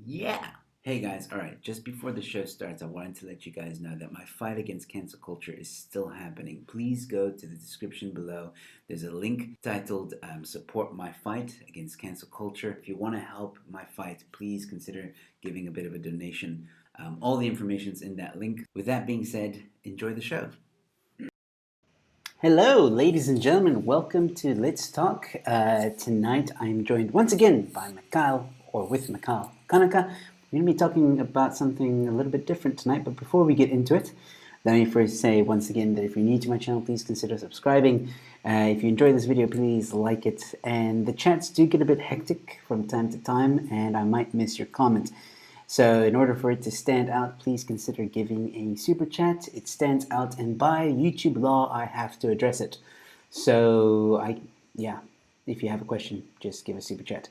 Yeah. Hey guys, all right, just before the show starts, I wanted to let you guys know that my fight against cancel culture is still happening. Please go to the description below. There's a link titled Support My Fight Against Cancel Culture. If you want to help my fight, please consider giving a bit of a donation. All the information's in that link. With that being said, enjoy the show. Hello, ladies and gentlemen. Welcome to Let's Talk. Tonight I'm joined once again by Mikhail, or with Mikhail Kunneke. We're going to be talking about something a little bit different tonight, but before we get into it, let me first say once again that if you're new to my channel, please consider subscribing. If you enjoyed this video, please like it. And the chats do get a bit hectic from time to time, and I might miss your comment. So in order for it to stand out, please consider giving a super chat. It stands out, and by YouTube law, I have to address it. So yeah, if you have a question, just give a super chat.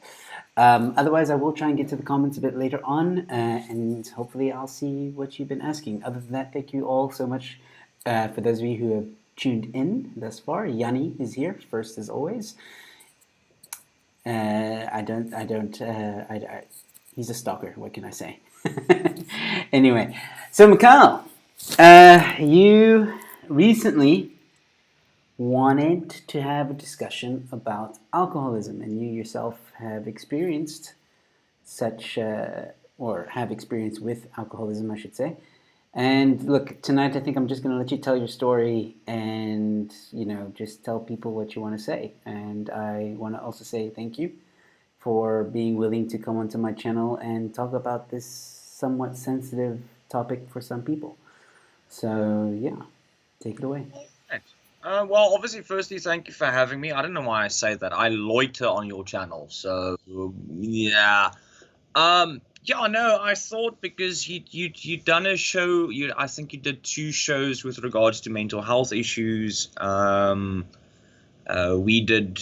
Otherwise, I will try and get to the comments a bit later on, and hopefully I'll see what you've been asking. Other than that, thank you all so much for those of you who have tuned in thus far. Yanni is here first as always. He's a stalker. What can I say? Anyway, so Mikhail, you recently wanted to have a discussion about alcoholism, and you yourself have experienced such, or have experience with alcoholism, I should say. And look, tonight I think I'm just going to let you tell your story and, just tell people what you want to say. And I want to also say thank you for being willing to come onto my channel and talk about this somewhat sensitive topic for some people. So, yeah, take it away. Right. Well, obviously, firstly, thank you for having me. I don't know why I say that. I loiter on your channel, so yeah. Yeah, no, I thought because you done a show. I think you did two shows with regards to mental health issues. We did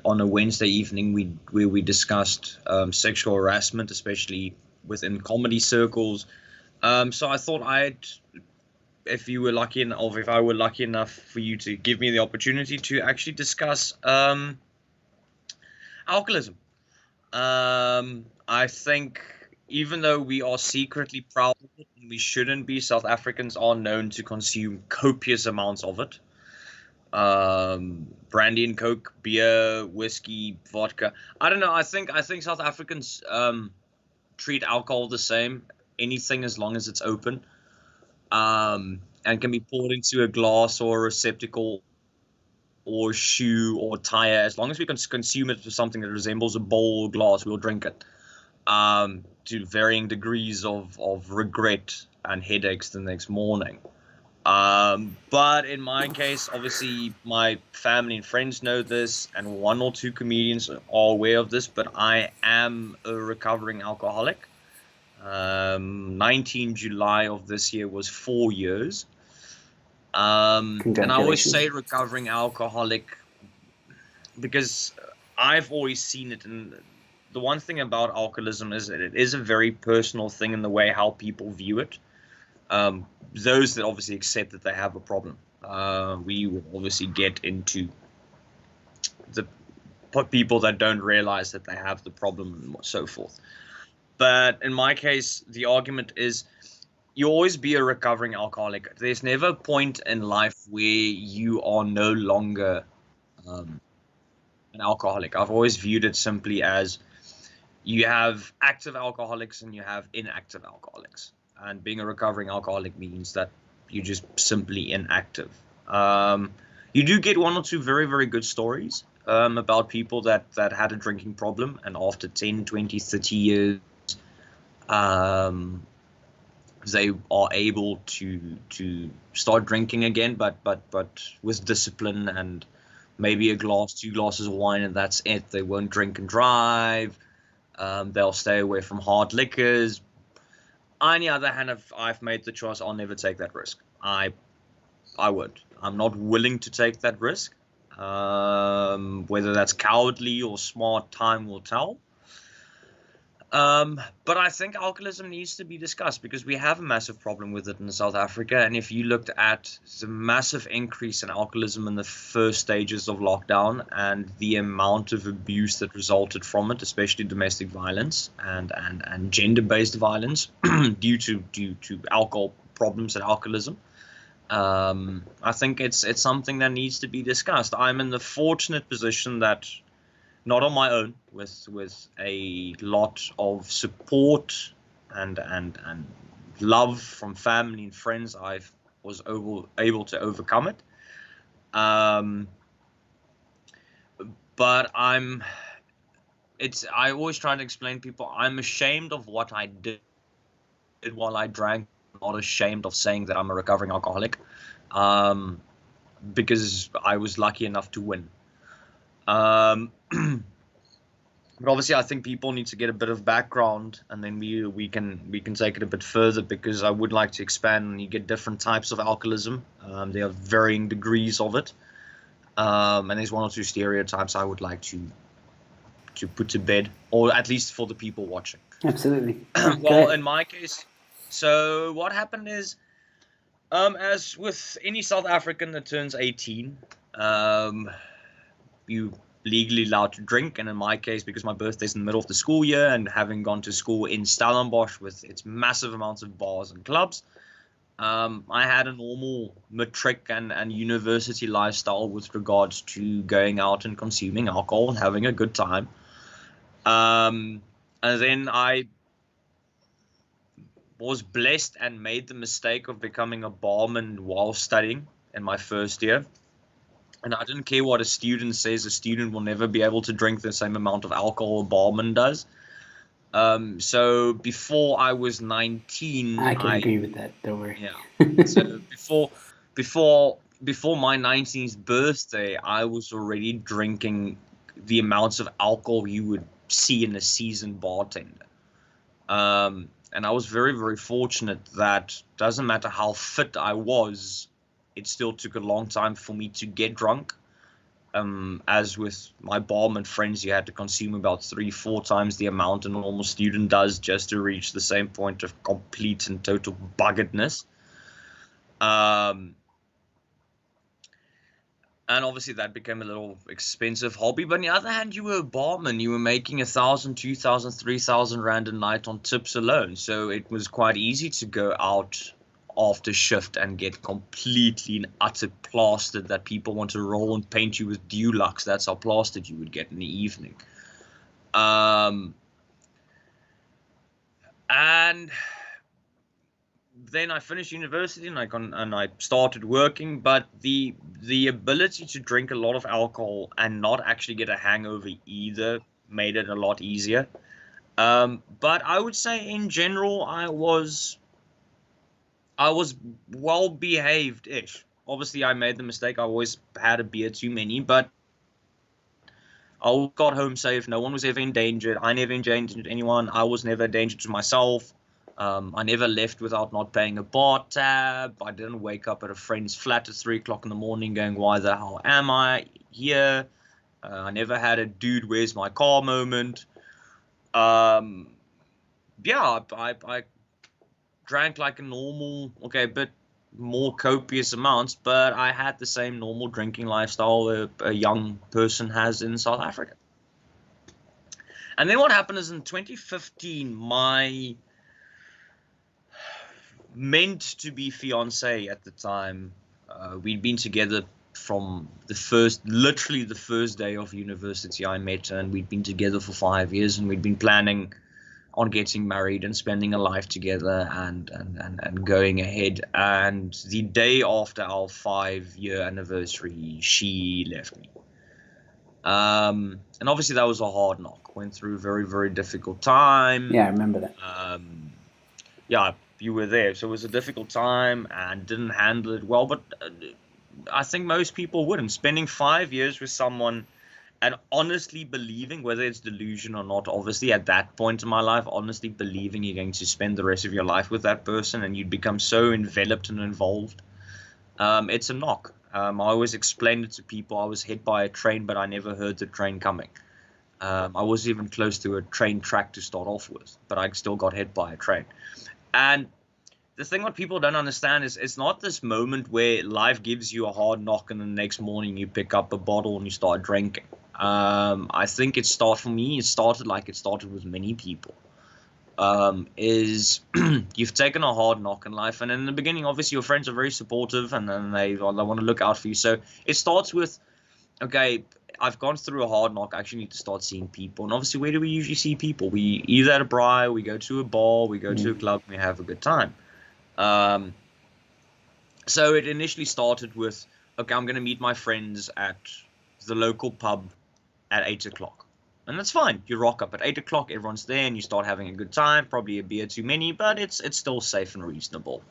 on a Wednesday evening where we discussed sexual harassment, especially within comedy circles. So I thought if you were lucky enough, or if I were lucky enough for you to give me the opportunity to actually discuss alcoholism. I think even though we are secretly proud of it, and we shouldn't be, South Africans are known to consume copious amounts of it. Brandy and Coke, beer, whiskey, vodka. I don't know. I think South Africans treat alcohol the same. Anything as long as it's open. And can be poured into a glass or a receptacle or shoe or tire. As long as we can consume it for something that resembles a bowl or glass, we'll drink it. To varying degrees of regret and headaches the next morning. But in my case, obviously, my family and friends know this, and one or two comedians are aware of this, but I am a recovering alcoholic. 19 July of this year was 4 years. And I always say recovering alcoholic because I've always seen it. And the one thing about alcoholism is that it is a very personal thing in the way how people view it. Those that obviously accept that they have a problem. We will obviously get into the people that don't realize that they have the problem and so forth. But in my case, the argument is you always be a recovering alcoholic. There's never a point in life where you are no longer an alcoholic. I've always viewed it simply as you have active alcoholics and you have inactive alcoholics. And being a recovering alcoholic means that you're just simply inactive. You do get one or two very, very good stories about people that had a drinking problem, and after 10, 20, 30 years, they are able to start drinking again, but with discipline and maybe a glass, 2 glasses of wine, and that's it. They won't drink and drive. They'll stay away from hard liquors. On the other hand, if I've made the choice, I'll never take that risk. I won't. I'm not willing to take that risk. Whether that's cowardly or smart, time will tell. But I think alcoholism needs to be discussed because we have a massive problem with it in South Africa. And if you looked at the massive increase in alcoholism in the first stages of lockdown and the amount of abuse that resulted from it, especially domestic violence and gender-based violence due to alcohol problems and alcoholism, I think it's something that needs to be discussed. I'm in the fortunate position that, not on my own, with a lot of support and love from family and friends, I was able to overcome it. But I always try to explain to people, I'm ashamed of what I did while I drank, not ashamed of saying that I'm a recovering alcoholic, because I was lucky enough to win. But obviously, I think people need to get a bit of background, and then we can take it a bit further, because I would like to expand. And you get different types of alcoholism. There are varying degrees of it, and there's one or two stereotypes I would like to put to bed, or at least for the people watching. Absolutely. Well, in my case, so what happened is, as with any South African that turns 18, you legally allowed to drink, and in my case, because my birthday's in the middle of the school year, and having gone to school in Stellenbosch with its massive amounts of bars and clubs, I had a normal matric and university lifestyle with regards to going out and consuming alcohol and having a good time. And then I was blessed and made the mistake of becoming a barman while studying in my first year. And I didn't care what a student says. A student will never be able to drink the same amount of alcohol a barman does. So before I was 19, I can agree with that. Don't worry. Yeah. So before my 19th birthday, I was already drinking the amounts of alcohol you would see in a seasoned bartender. And I was very, very fortunate that doesn't matter how fit I was, it still took a long time for me to get drunk. As with my barman friends, you had to consume about 3-4 times the amount a normal student does just to reach the same point of complete and total buggeredness. And obviously that became a little expensive hobby. But on the other hand, you were a barman. You were making 1,000, 2,000, 3,000 rand a night on tips alone. So it was quite easy to go out after shift and get completely and utter plastered that people want to roll and paint you with Dulux. That's how plastered you would get in the evening. And then I finished university and I started working, but the ability to drink a lot of alcohol and not actually get a hangover either made it a lot easier. But I would say in general I was well behaved-ish. Obviously I made the mistake. I always had a beer too many, but I got home safe. No one was ever endangered. I never endangered anyone. I was never a danger to myself. I never left without not paying a bar tab. I didn't wake up at a friend's flat at 3 o'clock in the morning going, why the hell am I here? I never had a dude, where's my car moment. Yeah, I drank like a normal, okay, a bit more copious amounts, but I had the same normal drinking lifestyle a young person has in South Africa. And then what happened is in 2015, my meant to be fiance at the time, we'd been together from literally the first day of university I met her, and we'd been together for 5 years, and we'd been planning on getting married and spending a life together and going ahead. And the day after our 5-year anniversary, she left me. And obviously that was a hard knock. Went through a very, very difficult time. Yeah, I remember that. Yeah, you were there. So it was a difficult time and didn't handle it well. But I think most people wouldn't. Spending 5 years with someone and honestly believing, whether it's delusion or not, obviously at that point in my life, honestly believing you're going to spend the rest of your life with that person and you'd become so enveloped and involved, it's a knock. I always explained it to people. I was hit by a train, but I never heard the train coming. I wasn't even close to a train track to start off with, but I still got hit by a train. And the thing what people don't understand is it's not this moment where life gives you a hard knock and the next morning you pick up a bottle and you start drinking. I think it started like it started with many people. Is you've taken a hard knock in life, and in the beginning, obviously, your friends are very supportive, and then they want to look out for you. So it starts with, okay, I've gone through a hard knock. I actually need to start seeing people. And obviously, where do we usually see people? We either at a bar, we go to a bar, we go to a club, we have a good time. So it initially started with, okay, I'm going to meet my friends at the local pub at 8 o'clock. And that's fine. You rock up at 8 o'clock, everyone's there, and you start having a good time. Probably a beer too many, but it's still safe and reasonable.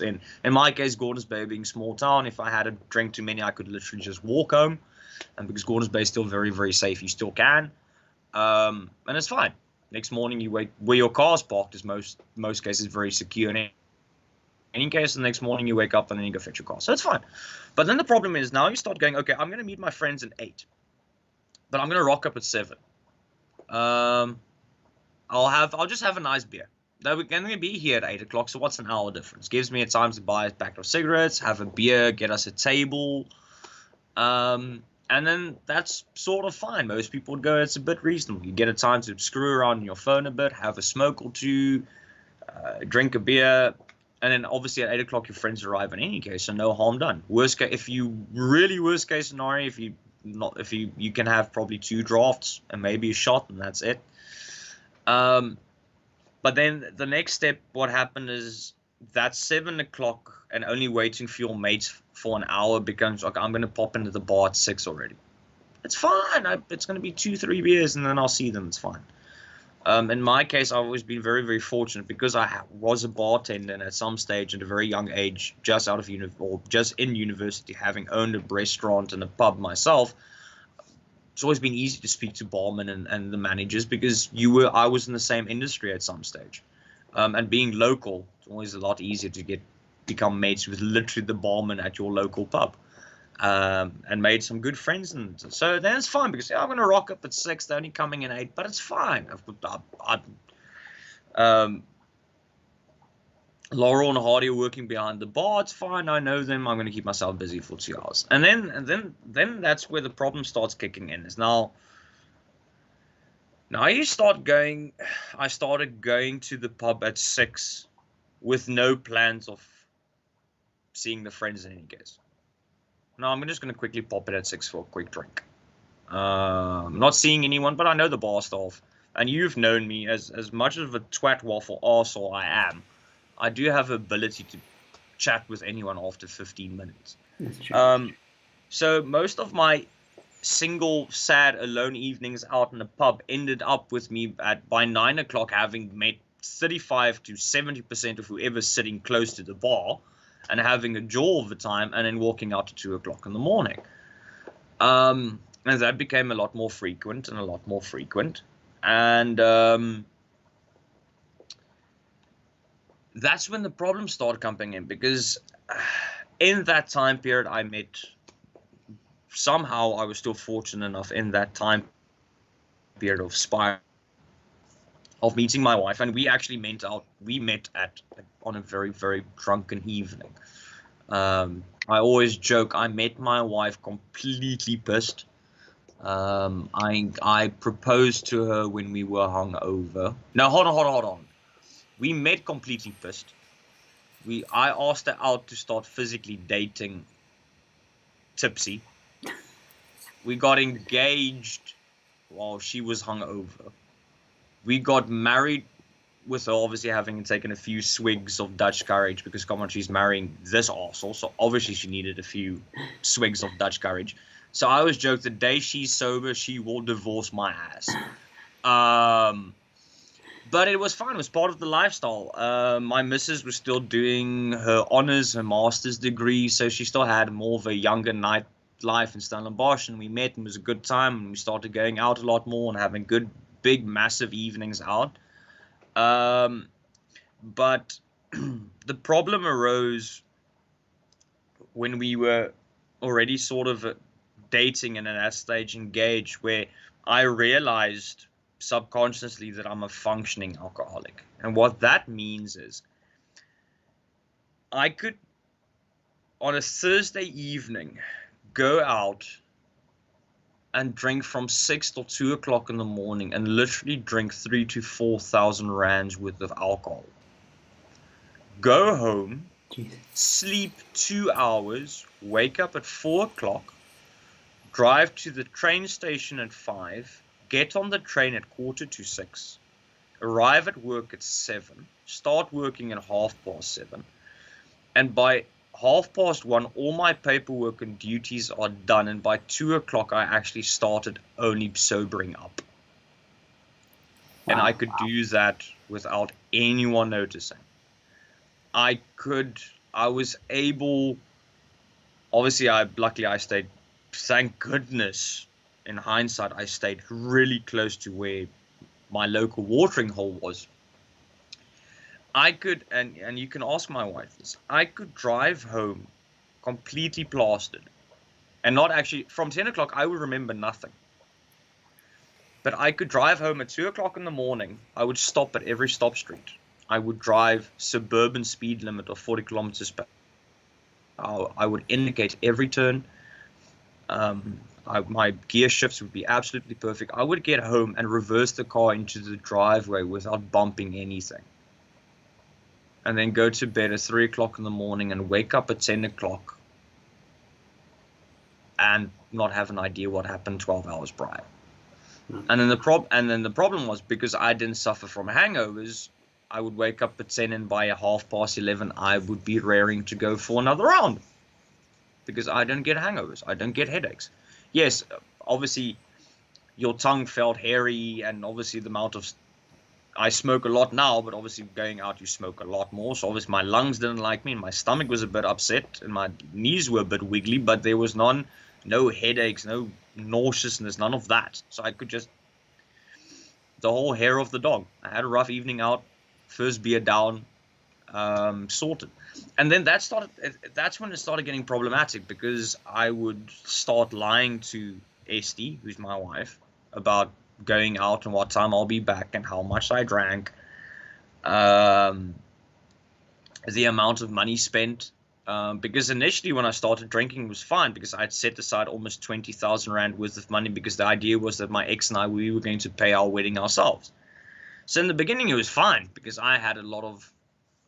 In my case, Gordons Bay being a small town, if I had a drink too many, I could literally just walk home. And because Gordons Bay is still very, very safe, you still can. And it's fine. Next morning, you wake where your car's parked is most cases very secure. And in any case, the next morning you wake up and then you go fetch your car. So it's fine. But then the problem is now you start going, okay, I'm going to meet my friends at 8. But I'm going to rock up at 7. I'll just have a nice beer. We're going to be here at 8 o'clock, so what's an hour difference? Gives me a time to buy a pack of cigarettes, have a beer, get us a table. And then that's sort of fine. Most people would go, it's a bit reasonable. You get a time to screw around on your phone a bit, have a smoke or two, drink a beer. And then obviously at 8 o'clock your friends arrive in any case, so no harm done. Worst case scenario, if you can have probably 2 drafts and maybe a shot, and that's it. But then the next step, what happened is that 7 o'clock and only waiting for your mates for an hour becomes like, I'm going to pop into the bar at 6 already. It's fine. It's going to be 2-3 beers and then I'll see them. It's fine. In my case, I've always been very, very fortunate because I was a bartender, and at some stage at a very young age, just in university, having owned a restaurant and a pub myself, it's always been easy to speak to barmen and the managers because I was in the same industry at some stage. And being local, it's always a lot easier to become mates with literally the barman at your local pub. And made some good friends, and so then it's fine because I'm going to rock up at 6. They're only coming in 8, but it's fine. Laurel and Hardy are working behind the bar. It's fine. I know them. I'm going to keep myself busy for 2 hours, and then that's where the problem starts kicking in. Is now you start going. I started going to the pub at 6 with no plans of seeing the friends in any case. No, I'm just going to quickly pop it at 6 for a quick drink. I'm not seeing anyone, but I know the bar staff. And you've known me as much of a twat waffle arsehole I am. I do have the ability to chat with anyone after 15 minutes. That's true. So most of my single, sad, alone evenings out in a pub ended up with me by 9 o'clock having met 35 to 70% of whoever's sitting close to the bar, and having a jaw of the time, and then walking out at 2 o'clock in the morning. And that became a lot more frequent. And that's when the problems started coming in, because in that time period I was still fortunate enough in that time period of meeting my wife, and we actually met on a very, very drunken evening. I always joke I met my wife completely pissed. I proposed to her when we were hungover. No, hold on. We met completely pissed. I asked her out to start physically dating tipsy. We got engaged while she was hungover. We got married with her obviously having taken a few swigs of Dutch courage, because come on, she's marrying this arsehole, so obviously she needed a few swigs of Dutch courage. So I always joke, the day she's sober, she will divorce my ass. But it was fine. It was part of the lifestyle. My missus was still doing her honors, her master's degree, so she still had more of a younger night life in Stellenbosch, and we met and it was a good time, and we started going out a lot more and having good, big, massive evenings out. But the problem arose when we were already sort of dating and at that stage engaged, where I realized subconsciously that I'm a functioning alcoholic. And what that means is I could, on a Thursday evening, go out and drink from 6 till 2 o'clock in the morning and literally drink 3,000 to 4,000 rands worth of alcohol. Go home, sleep 2 hours, wake up at 4 o'clock, drive to the train station at 5, get on the train at 5:45, arrive at work at 7, start working at 7:30, and by 1:30, all my paperwork and duties are done, and by 2 o'clock, I actually started only sobering up. Wow. And I could do that without anyone noticing. I was able, obviously, luckily I stayed, thank goodness, in hindsight, I stayed really close to where my local watering hole was. I could, and you can ask my wife this, I could drive home completely plastered and not actually, from 10 o'clock, I would remember nothing. But I could drive home at 2 o'clock in the morning. I would stop at every stop street. I would drive suburban speed limit of 40 kilometers per hour. I would indicate every turn. My gear shifts would be absolutely perfect. I would get home and reverse the car into the driveway without bumping anything. And then go to bed at 3 o'clock in the morning and wake up at 10 o'clock and not have an idea what happened 12 hours prior. And then the problem was, because I didn't suffer from hangovers, I would wake up at 10 and by 11:30, I would be raring to go for another round, because I don't get hangovers. I don't get headaches. Yes, obviously your tongue felt hairy, and obviously the amount of, I smoke a lot now, but obviously going out you smoke a lot more. So obviously my lungs didn't like me, and my stomach was a bit upset, and my knees were a bit wiggly, but there was no headaches, no nauseousness, none of that. So I could just, the whole hair of the dog. I had a rough evening out, first beer down, sorted. And then that's when it started getting problematic, because I would start lying to Esty, who's my wife, about going out and what time I'll be back and how much I drank, the amount of money spent. Because initially when I started drinking, it was fine, because I'd set aside almost 20,000 rand worth of money, because the idea was that my ex and I, we were going to pay our wedding ourselves. So in the beginning it was fine, because I had a lot of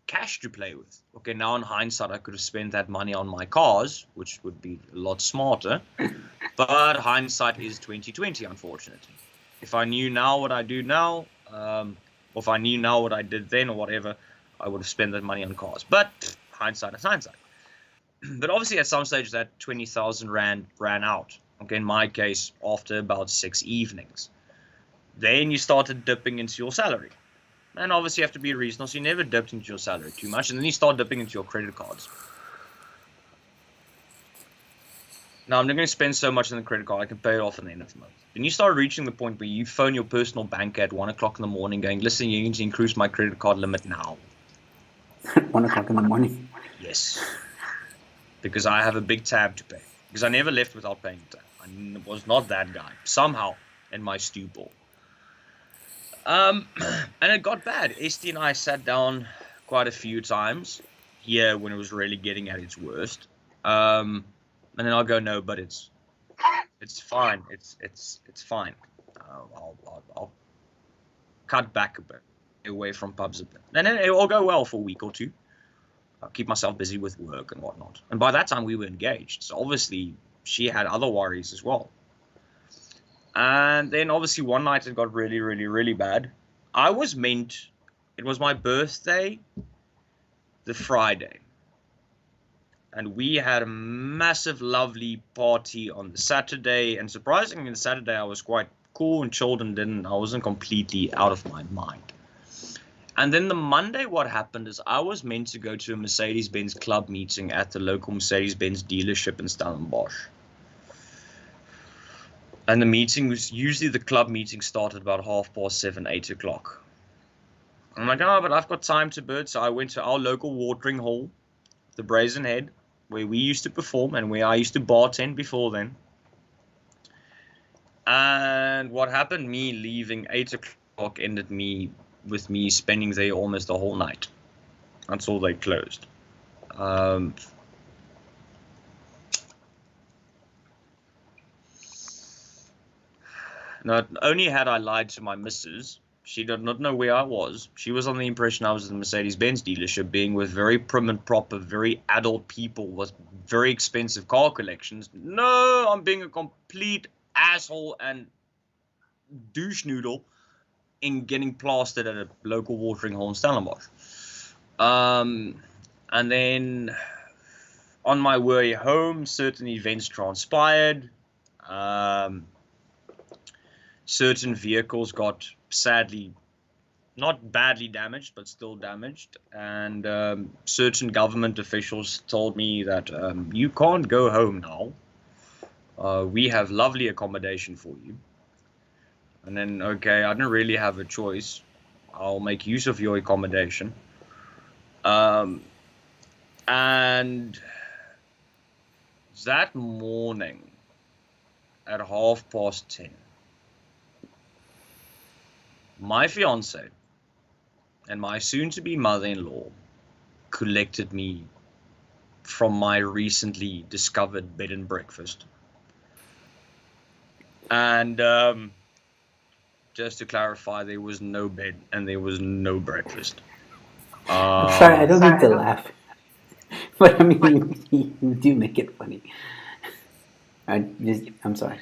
cash to play with. Okay, now in hindsight, I could have spent that money on my cars, which would be a lot smarter, but hindsight is 2020, unfortunately. If I knew now what I do now, or if I knew now what I did then or whatever, I would have spent that money on cars. But hindsight is hindsight. But obviously at some stage that 20,000 rand ran out. Okay, in my case, after about 6 evenings. Then you started dipping into your salary. And obviously you have to be reasonable, so you never dipped into your salary too much. And then you start dipping into your credit cards. Now, I'm not going to spend so much on the credit card, I can pay it off at the end of the month. Then you start reaching the point where you phone your personal banker at 1 o'clock in the morning going, listen, you need to increase my credit card limit now. 1 o'clock in the morning? Yes. Because I have a big tab to pay. Because I never left without paying the tab. I was not that guy. Somehow, in my stupor. And it got bad. Esty and I sat down quite a few times here when it was really getting at its worst. And then I'll go, no, but it's fine. It's fine. I'll cut back a bit, away from pubs a bit. And then it'll go well for a week or two. I'll keep myself busy with work and whatnot. And by that time we were engaged. So obviously she had other worries as well. And then obviously one night it got really, really, really bad. It was my birthday, the Friday. And we had a massive, lovely party on the Saturday. And surprisingly, the Saturday I was quite cool and chilled and I wasn't completely out of my mind. And then the Monday, what happened is I was meant to go to a Mercedes-Benz club meeting at the local Mercedes-Benz dealership in Stellenbosch. And the meeting was, usually the club meeting started about 7:30, 8 o'clock. I'm like, oh, but I've got time to burn. So I went to our local watering hole, the Brazen Head, where we used to perform and where I used to bartend before then. And what happened, me leaving 8 o'clock ended with me spending there almost the whole night until they closed. Not only had I lied to my missus, she did not know where I was. She was on the impression I was at the Mercedes-Benz dealership, being with very prim and proper, very adult people with very expensive car collections. No, I'm being a complete asshole and douche noodle in getting plastered at a local watering hole in Stellenbosch. And then on my way home, certain events transpired. Certain vehicles got sadly not badly damaged, but still damaged. And certain government officials told me that you can't go home now. We have lovely accommodation for you. And then, okay, I didn't really have a choice. I'll make use of your accommodation. And that morning at 10:30, my fiance and my soon-to-be mother-in-law collected me from my recently discovered bed and breakfast. And just to clarify, there was no bed and there was no breakfast. I'm sorry, I don't mean to laugh. But I mean, you do make it funny. I'm sorry.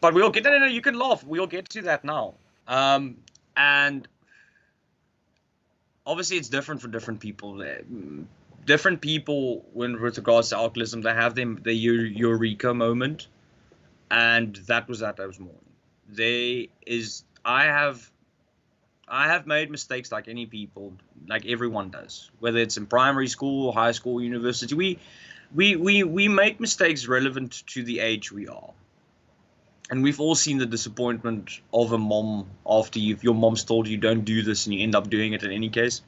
But we'll get no, you can laugh. We'll get to that now. And obviously it's different for different people. Different people, when with regards to alcoholism, they have the eureka moment, and that was that morning. I have made mistakes like any people, like everyone does, whether it's in primary school, high school, university. We make mistakes relevant to the age we are. And we've all seen the disappointment of a mom after your mom's told you don't do this and you end up doing it in any case.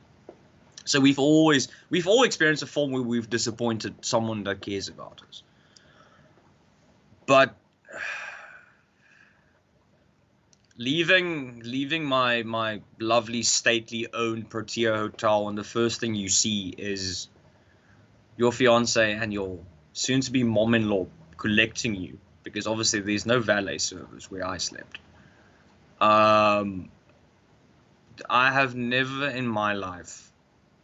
So we've all experienced a form where we've disappointed someone that cares about us. But leaving my lovely stately owned Protea hotel, and the first thing you see is your fiance and your soon-to-be mom-in-law collecting you, because obviously there's no valet service where I slept. I have never in my life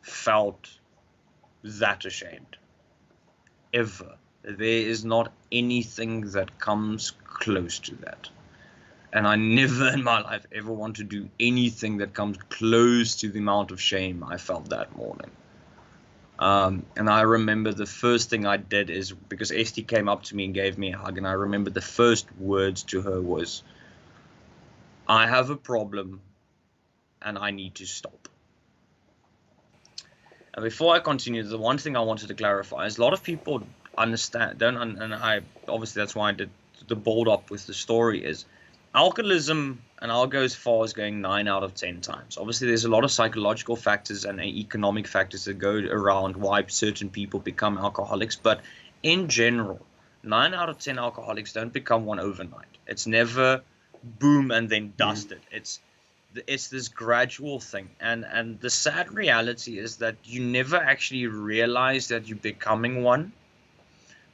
felt that ashamed. Ever. There is not anything that comes close to that. And I never in my life ever want to do anything that comes close to the amount of shame I felt that morning. And I remember the first thing I did is, because Esty came up to me and gave me a hug, and I remember the first words to her was, I have a problem and I need to stop. And before I continue, the one thing I wanted to clarify is a lot of people understand, and I obviously that's why I did the bold up with the story, is alcoholism, and I'll go as far as going 9 out of 10 times. Obviously, there's a lot of psychological factors and economic factors that go around why certain people become alcoholics. But in general, 9 out of 10 alcoholics don't become one overnight. It's never boom and then dusted. It's this gradual thing. And the sad reality is that you never actually realize that you're becoming one,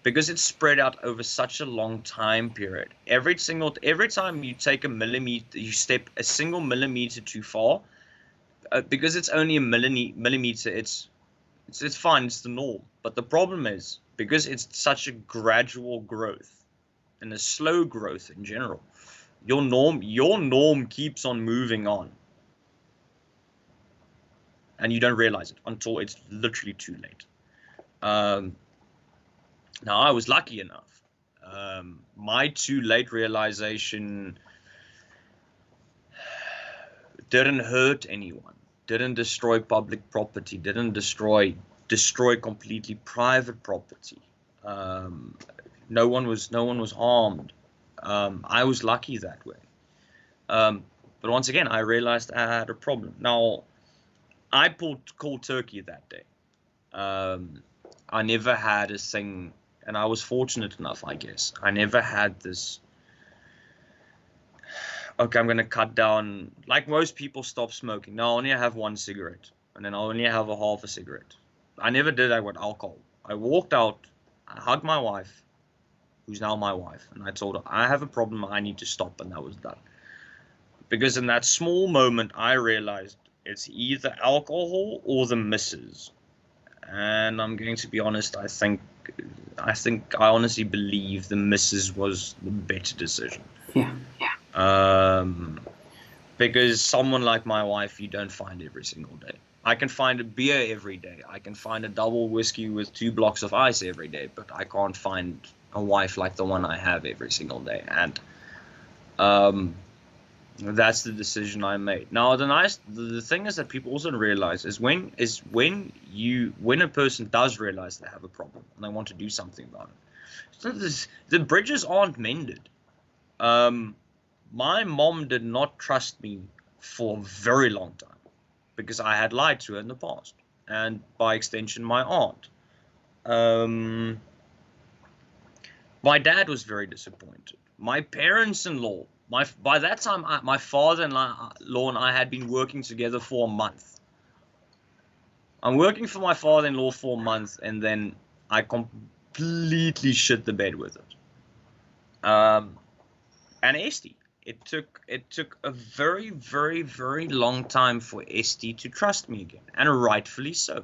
because it's spread out over such a long time period. Every time you take you step a single millimeter too far, because it's only a millimeter, it's fine, it's the norm. But the problem is, because it's such a gradual growth and a slow growth in general, your norm keeps on moving on, and you don't realize it until it's literally too late. Now, I was lucky enough. My too late realization didn't hurt anyone, didn't destroy public property, didn't destroy completely private property. No one was harmed. I was lucky that way. But once again, I realized I had a problem. Now, I pulled cold turkey that day. I never had a thing. And I was fortunate enough, I guess. I never had this okay, I'm going to cut down. Like most people stop smoking. Now I only have one cigarette, and then I only have a half a cigarette. I never did that with alcohol. I walked out, I hugged my wife, who's now my wife, and I told her, I have a problem, I need to stop, and that was done. Because in that small moment, I realized it's either alcohol or the missus. And I'm going to be honest, I honestly believe the missus was the better decision. Yeah. Because someone like my wife, you don't find every single day. I can find a beer every day. I can find a double whiskey with 2 blocks of ice every day, but I can't find a wife like the one I have every single day. And that's the decision I made. Now, the thing is that people also realize is when a person does realize they have a problem and they want to do something about it. So the bridges aren't mended. My mom did not trust me for a very long time because I had lied to her in the past, and by extension, my aunt. My dad was very disappointed. My parents-in-law, by that time, my father-in-law and I had been working together for a month. I'm working for my father-in-law for a month, and then I completely shit the bed with it. And Esty. It took a very, very, very long time for Esty to trust me again, and rightfully so.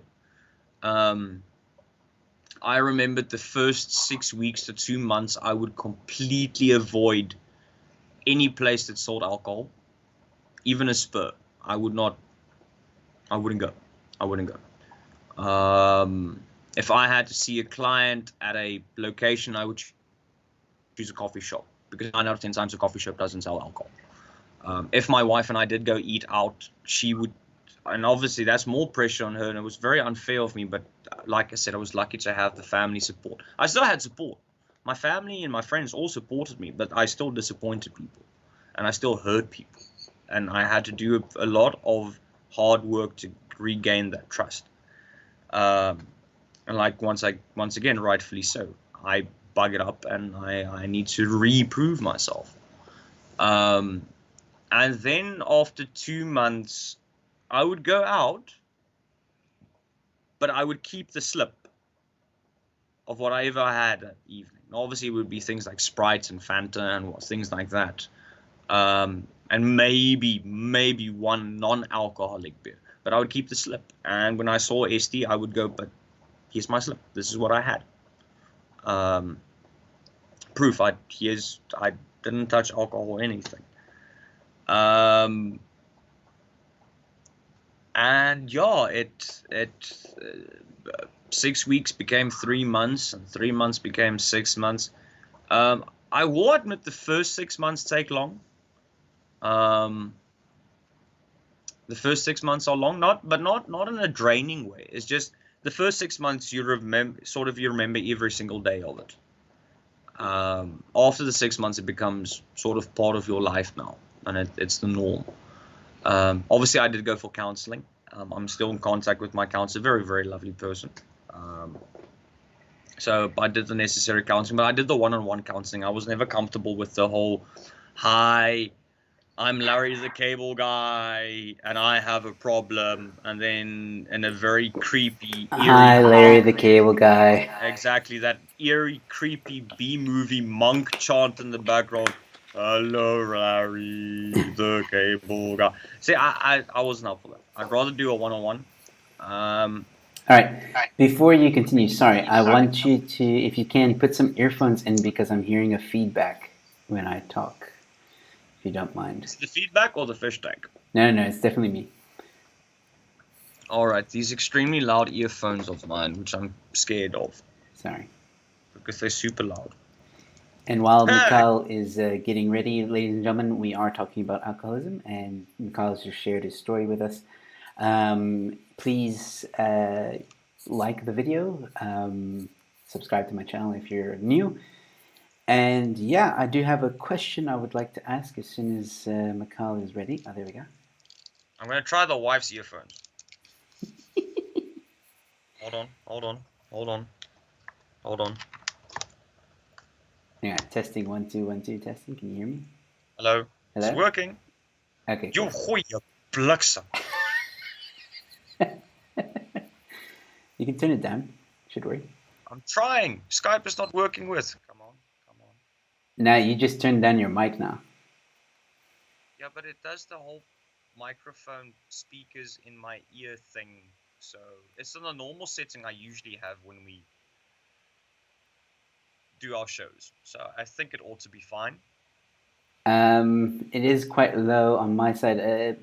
I remembered the first 6 weeks to 2 months, I would completely avoid any place that sold alcohol, even a Spur. I wouldn't go. If I had to see a client at a location, I would choose a coffee shop, because 9 out of 10 times a coffee shop doesn't sell alcohol. If my wife and I did go eat out, she would, and obviously that's more pressure on her, and it was very unfair of me, but like I said, I was lucky to have the family support. I still had support. My family and my friends all supported me, but I still disappointed people, and I still hurt people, and I had to do a lot of hard work to regain that trust. And like once again, rightfully so, I bug it up, and I need to reprove myself. And then after 2 months, I would go out, but I would keep the slip of whatever I had that evening. Obviously, it would be things like Sprite and Fanta and things like that. And maybe one non-alcoholic beer. But I would keep the slip. And when I saw Esty, I would go, but here's my slip. This is what I had. Proof. I didn't touch alcohol or anything. And yeah, 6 weeks became 3 months, and 3 months became 6 months. I will admit the first 6 months take long. The first 6 months are long, not in a draining way. It's just the first 6 months you remember every single day of it. After the 6 months, it becomes sort of part of your life now, and it's the norm. Obviously, I did go for counseling. I'm still in contact with my counselor, very, very lovely person. So I did the necessary counseling, but I did the one-on-one counseling. I was never comfortable with the whole, hi, I'm Larry the Cable Guy, and I have a problem, and then in a very creepy, eerie... Hi, Larry the Cable Guy. Exactly, that eerie, creepy B-movie monk chant in the background. Hello, Larry the Cable Guy. See, I wasn't up for that. I'd rather do a one-on-one. All right. Before you continue, sorry, I want you to, if you can, put some earphones in because I'm hearing a feedback when I talk, if you don't mind. Is it the feedback or the fish tank? No, it's definitely me. All right, these extremely loud earphones of mine, which I'm scared of. Sorry. Because they're super loud. And while Mikhail is getting ready, ladies and gentlemen, we are talking about alcoholism, and Mikhail has just shared his story with us. Please like the video, subscribe to my channel if you're new. And yeah, I do have a question I would like to ask as soon as Mikhail is ready. Oh, there we go. I'm going to try the wife's earphones. Hold on. Yeah, testing 1 2 1 2 testing. Can you hear me? Hello. Hello? It's working. Okay. You goeie bliksem. You can turn it down. Should work. I'm trying. Skype is not working with. Come on. Now you just turned down your mic now. Yeah, but it does the whole microphone speakers in my ear thing. So it's in a normal setting I usually have when we do our shows. So I think it ought to be fine. It is quite low on my side.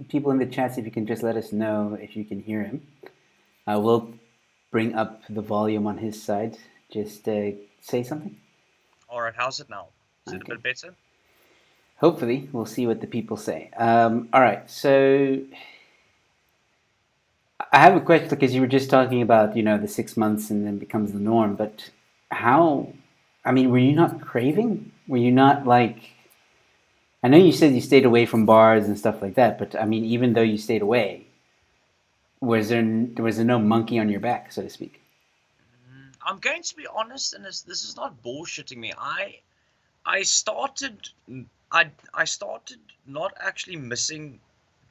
People in the chats, if you can just let us know if you can hear him. I will bring up the volume on his side. Just say something. All right, how's it now? Is it a Okay. bit better? Hopefully, we'll see what the people say. All right, so I have a question because you were just talking about, the 6 months and then becomes the norm. But how? I mean, were you not craving? Were you not like? I know you said you stayed away from bars and stuff like that, but I mean, even though you stayed away, was there no monkey on your back, so to speak? I'm going to be honest, and this is not bullshitting me. I started I started not actually missing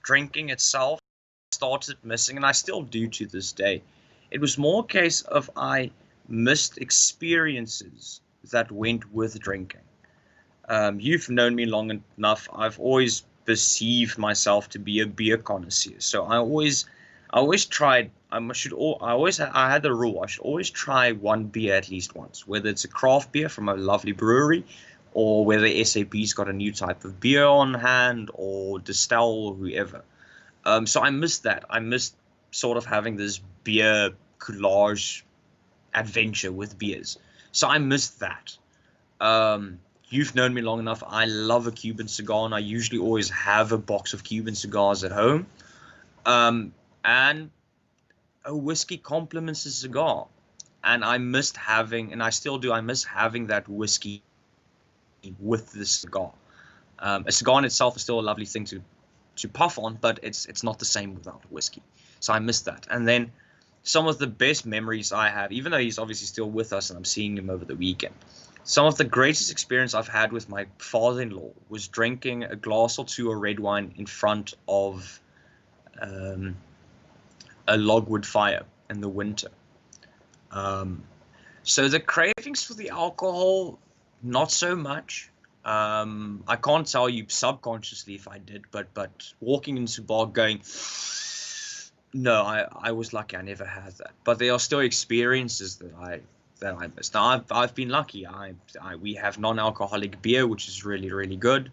drinking itself. I started missing, and I still do to this day. It was more a case of I missed experiences that went with drinking. You've known me long enough. I've always perceived myself to be a beer connoisseur. So I always tried. I had the rule. I should always try one beer at least once, whether it's a craft beer from a lovely brewery, or whether SAP's got a new type of beer on hand, or Distel, or whoever. So I missed that. I missed sort of having this beer collage adventure with beers. So I missed that. You've known me long enough. I love a Cuban cigar, and I usually always have a box of Cuban cigars at home. And a whiskey complements a cigar. And I missed having, and I still do, I miss having that whiskey with the cigar. A cigar in itself is still a lovely thing to puff on, but it's not the same without whiskey. So I miss that. And then some of the best memories I have, even though he's obviously still with us and I'm seeing him over the weekend, some of the greatest experience I've had with my father-in-law was drinking a glass or two of red wine in front of a logwood fire in the winter. So the cravings for the alcohol, not so much. I can't tell you subconsciously if I did, but walking into bar going, no, I was lucky. I never had that. But there are still experiences that I missed. Now I've been lucky. We have non-alcoholic beer, which is really, really good.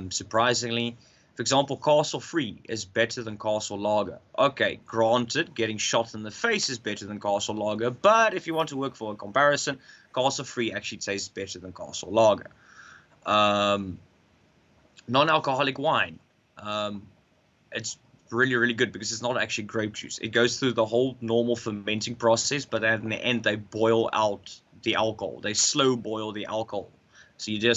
Surprisingly, for example, Castle Free is better than Castle Lager. Okay, granted, getting shot in the face is better than Castle Lager, but if you want to work for a comparison, Castle Free actually tastes better than Castle Lager. Non-alcoholic wine. It's really, really good because it's not actually grape juice. It goes through the whole normal fermenting process, but then in the end they boil out the alcohol. They slow boil the alcohol. So you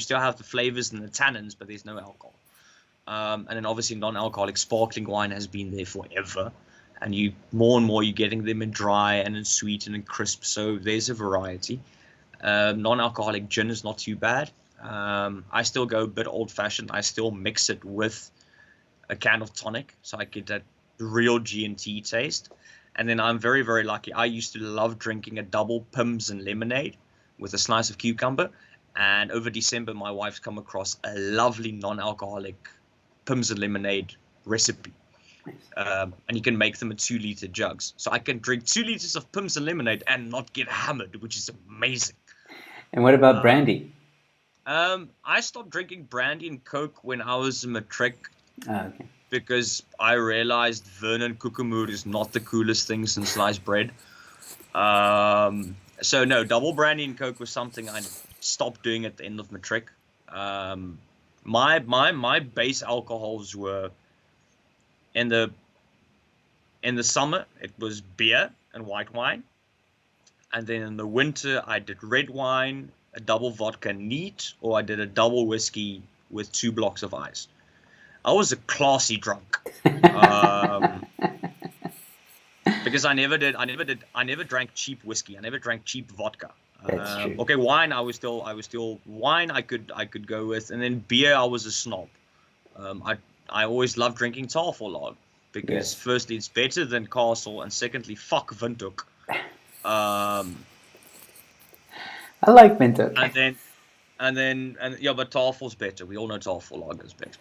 still have the flavors and the tannins, but there's no alcohol. And then obviously non-alcoholic sparkling wine has been there forever. And more and more you're getting them in dry and in sweet and in crisp. So there's a variety. Non-alcoholic gin is not too bad. I still go a bit old-fashioned. I still mix it with a can of tonic, so I get that real G&T taste. And then I'm very, very lucky. I used to love drinking a double Pims and lemonade with a slice of cucumber. And over December, my wife's come across a lovely non-alcoholic Pims and lemonade recipe. And you can make them in 2-liter jugs. So I can drink 2 liters of Pims and lemonade and not get hammered, which is amazing. And what about brandy? I stopped drinking brandy and Coke when I was a matric. Okay. Because I realized Vernon Kukumur is not the coolest thing since sliced bread. So no, double brandy and Coke was something I stopped doing at the end of matric. My base alcohols were in the summer it was beer and white wine, and then in the winter I did red wine, a double vodka neat, or I did a double whiskey with 2 blocks of ice. I was a classy drunk, because I never drank cheap whiskey. I never drank cheap vodka. That's true. Okay, wine I was still wine I could go with, and then beer I was a snob. I always loved drinking Tafellager because firstly it's better than Castle, and secondly fuck Windhoek. I like Windhoek. And yeah, but Tafel's better. We all know Tafellager is better.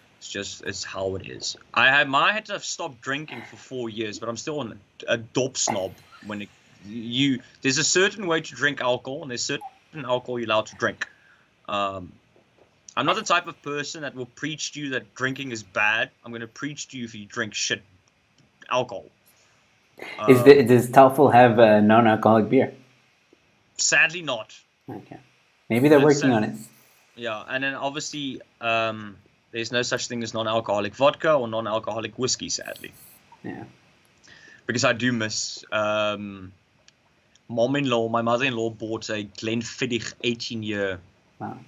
It's how it is. I had to have stopped drinking for 4 years, but I'm still a dop snob when there's a certain way to drink alcohol, and there's certain alcohol you're allowed to drink. I'm not the type of person that will preach to you that drinking is bad. I'm going to preach to you if you drink shit alcohol. Does Tafel have non-alcoholic beer? Sadly not. Okay. Maybe they're working on it. Yeah, and then obviously there's no such thing as non-alcoholic vodka or non-alcoholic whiskey, sadly. Yeah. Because I do miss... my mother-in-law bought a Glenfiddich 18-year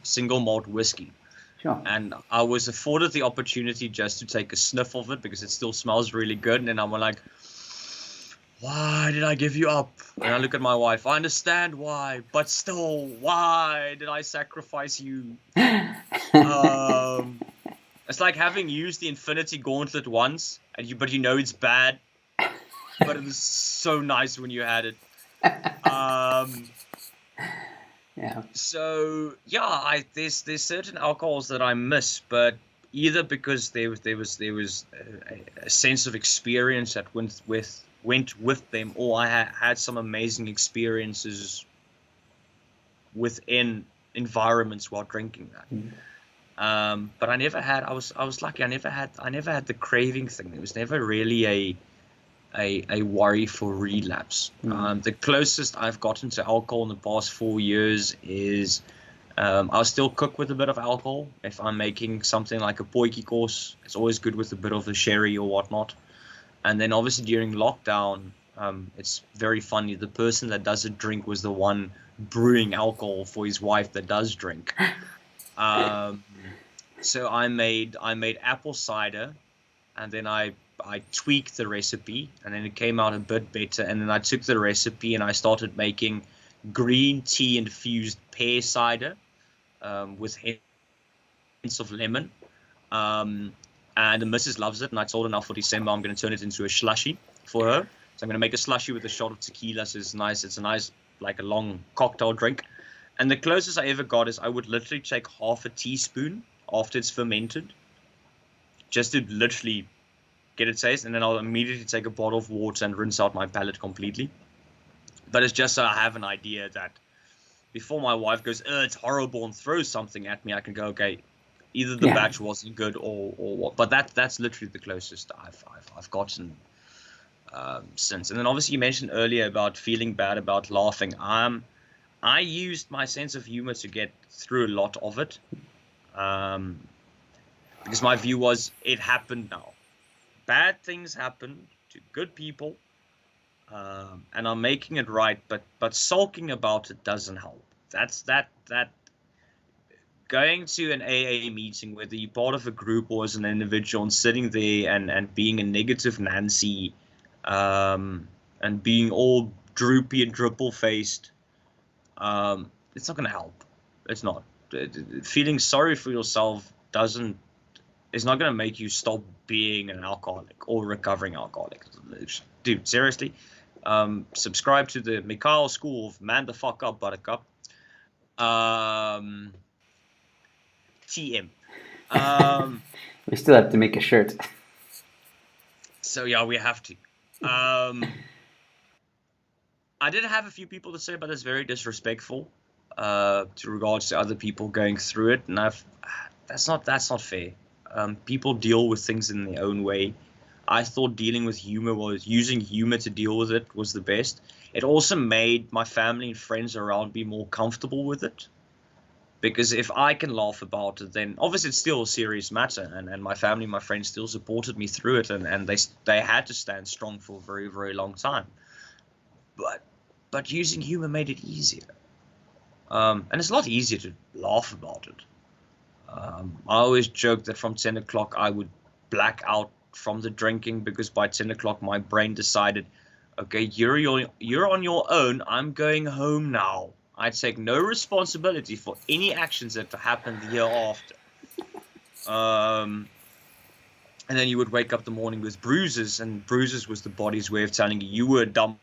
single malt whiskey. Sure. And I was afforded the opportunity just to take a sniff of it because it still smells really good. And I'm like, why did I give you up? And I look at my wife. I understand why, but still, why did I sacrifice you? It's like having used the Infinity Gauntlet once, but you know it's bad. But it was so nice when you had it. Yeah. So yeah, there's certain alcohols that I miss, but either because there was a sense of experience that went with them, or I had some amazing experiences within environments while drinking that. But I never had. I was lucky. I never had the craving thing. There was never really a worry for relapse. The closest I've gotten to alcohol in the past 4 years is I'll still cook with a bit of alcohol. If I'm making something like a potjie course, it's always good with a bit of a sherry or whatnot. And then obviously during lockdown, it's very funny. The person that doesn't drink was the one brewing alcohol for his wife that does drink. So I made apple cider, and then I tweaked the recipe, and then it came out a bit better. And then I took the recipe and I started making green tea infused pear cider with hints of lemon. And the missus loves it, and I told her now for December I'm going to turn it into a slushy for her. So I'm going to make a slushy with a shot of tequila. So it's nice. It's a nice, like a long cocktail drink. And the closest I ever got is I would literally take half a teaspoon after it's fermented, just to literally get a taste, and then I'll immediately take a bottle of water and rinse out my palate completely. But it's just so I have an idea that before my wife goes, it's horrible, and throws something at me, I can go, okay, either the batch wasn't good or what. But that's literally the closest I've gotten since. And then obviously you mentioned earlier about feeling bad about laughing. I used my sense of humor to get through a lot of it, because my view was it happened now. Bad things happen to good people, and I'm making it right. But sulking about it doesn't help. That's that. Going to an AA meeting, whether you're part of a group or as an individual, and sitting there and being a negative Nancy, and being all droopy and dripple-faced, it's not going to help. It's not. Feeling sorry for yourself is not going to make you stop being an alcoholic or recovering alcoholic. Dude, seriously, subscribe to the Mikhail School of Man the Fuck Up, Buttercup. TM. We still have to make a shirt. So yeah, we have to. I did have a few people to say, but it's very disrespectful to regards to other people going through it, and that's not fair. People deal with things in their own way. I thought dealing with humor was using humor to deal with it was the best. It also made my family and friends around me more comfortable with it. Because if I can laugh about it, then obviously it's still a serious matter, and my family, my friends still supported me through it, and they had to stand strong for a very, very long time. But using humor made it easier, and it's a lot easier to laugh about it. I always joke that from 10 o'clock I would black out from the drinking, because by 10 o'clock my brain decided, okay, you're on your own. I'm going home now. I take no responsibility for any actions that happened the year after. And then you would wake up the morning with bruises, and bruises was the body's way of telling you you were a dumb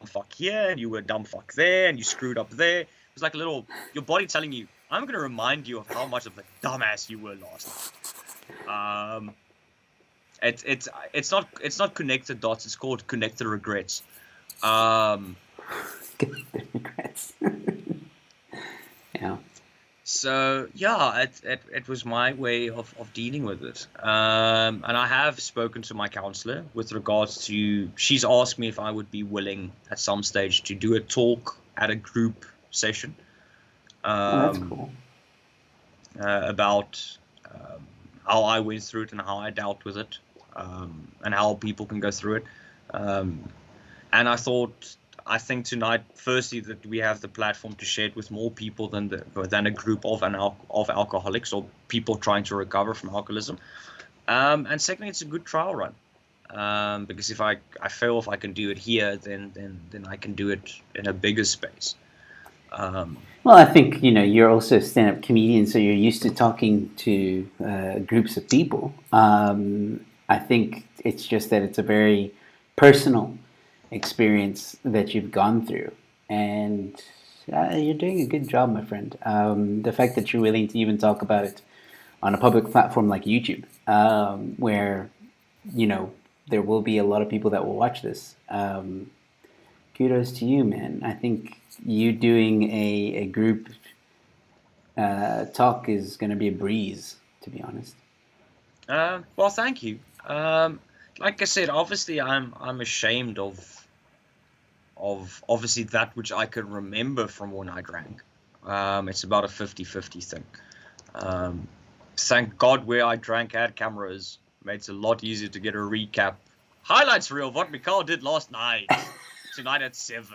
fuck here, and you were a dumb fuck there, and you screwed up there. It was like your body telling you, I'm going to remind you of how much of a dumbass you were last night. It's not connected dots. It's called connected regrets. Connected regrets. Yeah. So yeah, it was my way of dealing with it. And I have spoken to my counselor with regards to. She's asked me if I would be willing at some stage to do a talk at a group session. That's cool. About how I went through it and how I dealt with it, and how people can go through it. And I think tonight, firstly, that we have the platform to share it with more people than a group of alcoholics or people trying to recover from alcoholism. And secondly, it's a good trial run, because if I feel if I can do it here, then I can do it in a bigger space. Well, I think you're also a stand-up comedian, so you're used to talking to groups of people. I think it's just that it's a very personal experience that you've gone through, and you're doing a good job, my friend. The fact that you're willing to even talk about it on a public platform like YouTube, where there will be a lot of people that will watch this. Kudos to you, man. I think you doing a group talk is going to be a breeze, to be honest. Well, thank you. Like I said, obviously I'm ashamed of obviously that which I can remember from when I drank. It's about a 50-50 thing. Thank God where I drank had cameras. Made it a lot easier to get a recap. Highlights reel of what Mikhail did last night. Tonight at 7.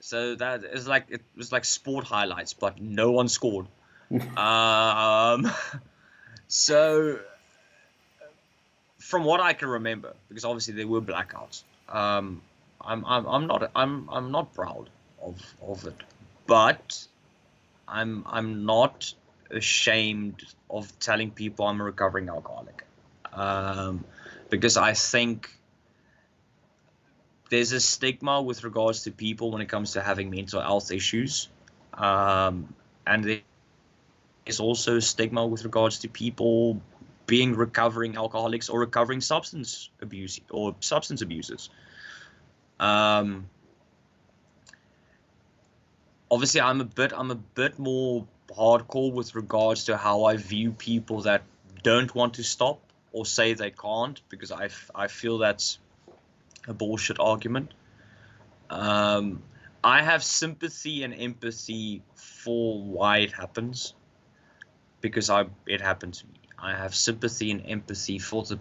So that is it was like sport highlights, but no one scored. So from what I can remember, because obviously there were blackouts, I'm not proud of it, but I'm not ashamed of telling people I'm a recovering alcoholic, because I think there's a stigma with regards to people when it comes to having mental health issues, and there's also a stigma with regards to people being recovering alcoholics or recovering substance abuse or substance abusers. Obviously, I'm a bit more hardcore with regards to how I view people that don't want to stop or say they can't, because I feel that's a bullshit argument. I have sympathy and empathy for why it happens, because it happened to me. I have sympathy and empathy for the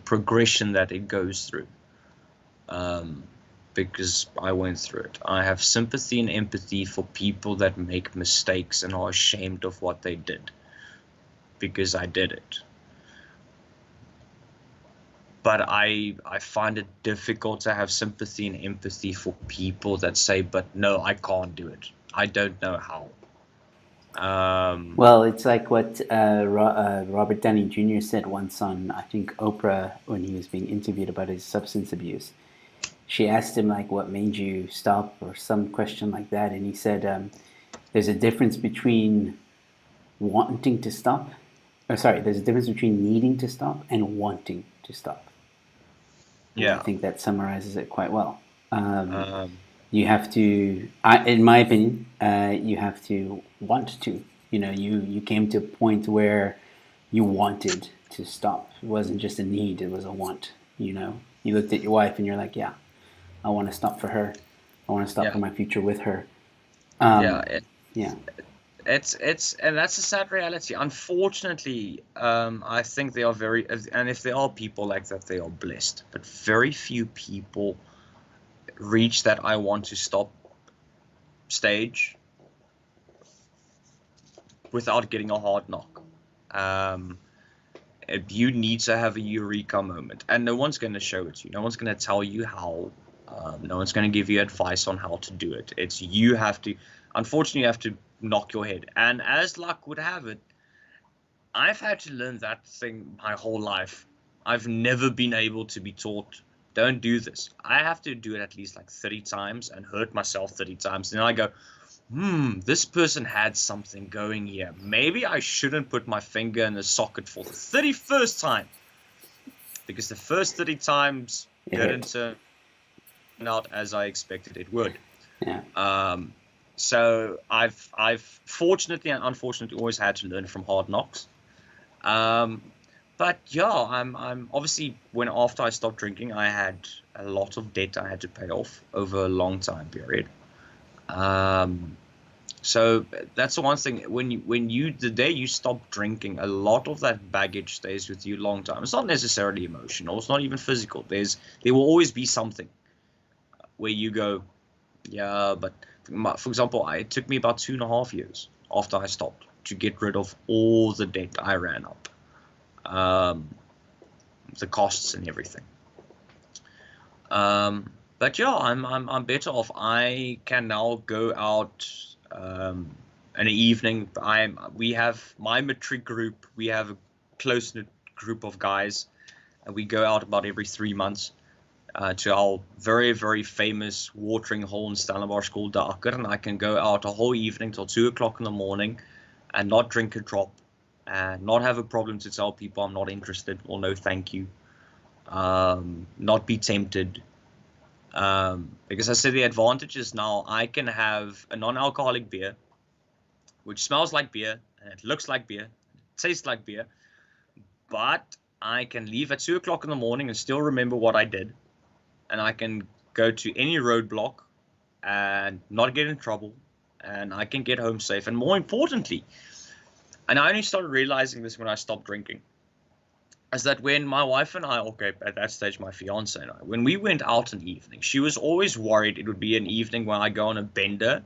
progression that it goes through, because I went through it. I have sympathy and empathy for people that make mistakes and are ashamed of what they did, because I did it. But I find it difficult to have sympathy and empathy for people that say, but no, I can't do it. I don't know how. Well, it's like what Robert Downey Jr. said once on, I think, Oprah, when he was being interviewed about his substance abuse. She asked him, what made you stop, or some question like that, and he said, there's a difference between wanting to stop, there's a difference between needing to stop and wanting to stop. And I think that summarizes it quite well. You have to, in my opinion, you have to want to. You came to a point where you wanted to stop. It wasn't just a need, it was a want. You looked at your wife and you're like, yeah, I want to stop for her. I want to stop for my future with her. It's and that's a sad reality. Unfortunately, I think they are and if there are people like that, they are blessed. But very few people reach that I want to stop stage without getting a hard knock. You need to have a eureka moment, and no one's going to show it to you. No one's going to tell you how No one's going to give you advice on how to do it. It's you have to, unfortunately, you have to knock your head. And as luck would have it, I've had to learn that thing my whole life. I've never been able to be taught, don't do this. I have to do it at least like 30 times and hurt myself 30 times. And then I go, this person had something going here. Maybe I shouldn't put my finger in the socket for the 31st time. Because the first 30 times didn't turn out as I expected it would. Yeah. So I've fortunately and unfortunately always had to learn from hard knocks. But yeah, I'm obviously after I stopped drinking, I had a lot of debt I had to pay off over a long time period. So that's the one thing, the day you stop drinking, a lot of that baggage stays with you a long time. It's not necessarily emotional. It's not even physical. There will always be something where you go, yeah, but for example, it took me about 2.5 years after I stopped to get rid of all the debt I ran up, the costs and everything. But yeah, I'm better off. I can now go out in the evening. We have my matric group. We have a close-knit group of guys, and we go out about every 3 months to our very, very famous watering hole in Stellenbosch called the Akker, and I can go out a whole evening till 2 o'clock in the morning and not drink a drop and not have a problem to tell people I'm not interested or no thank you, not be tempted. Because I say the advantage is now I can have a non-alcoholic beer, which smells like beer, and it looks like beer, it tastes like beer, but I can leave at 2 o'clock in the morning and still remember what I did, and I can go to any roadblock and not get in trouble, and I can get home safe. And more importantly, and I only started realizing this when I stopped drinking, is that when my wife and I, at that stage my fiance and I, when we went out an evening, she was always worried it would be an evening when I go on a bender.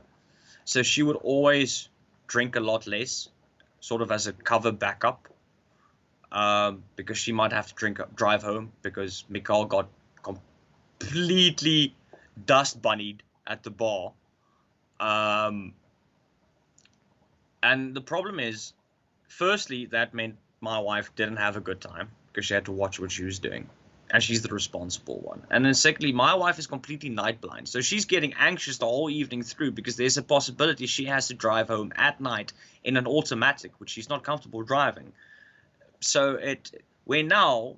So she would always drink a lot less, sort of as a cover backup, because she might have to drive home because Mikhail got completely dust bunnied at the bar. And the problem is, firstly, that meant my wife didn't have a good time because she had to watch what she was doing, and she's the responsible one. And then secondly, my wife is completely night blind, so she's getting anxious the whole evening through because there's a possibility she has to drive home at night in an automatic, which she's not comfortable driving. So where now,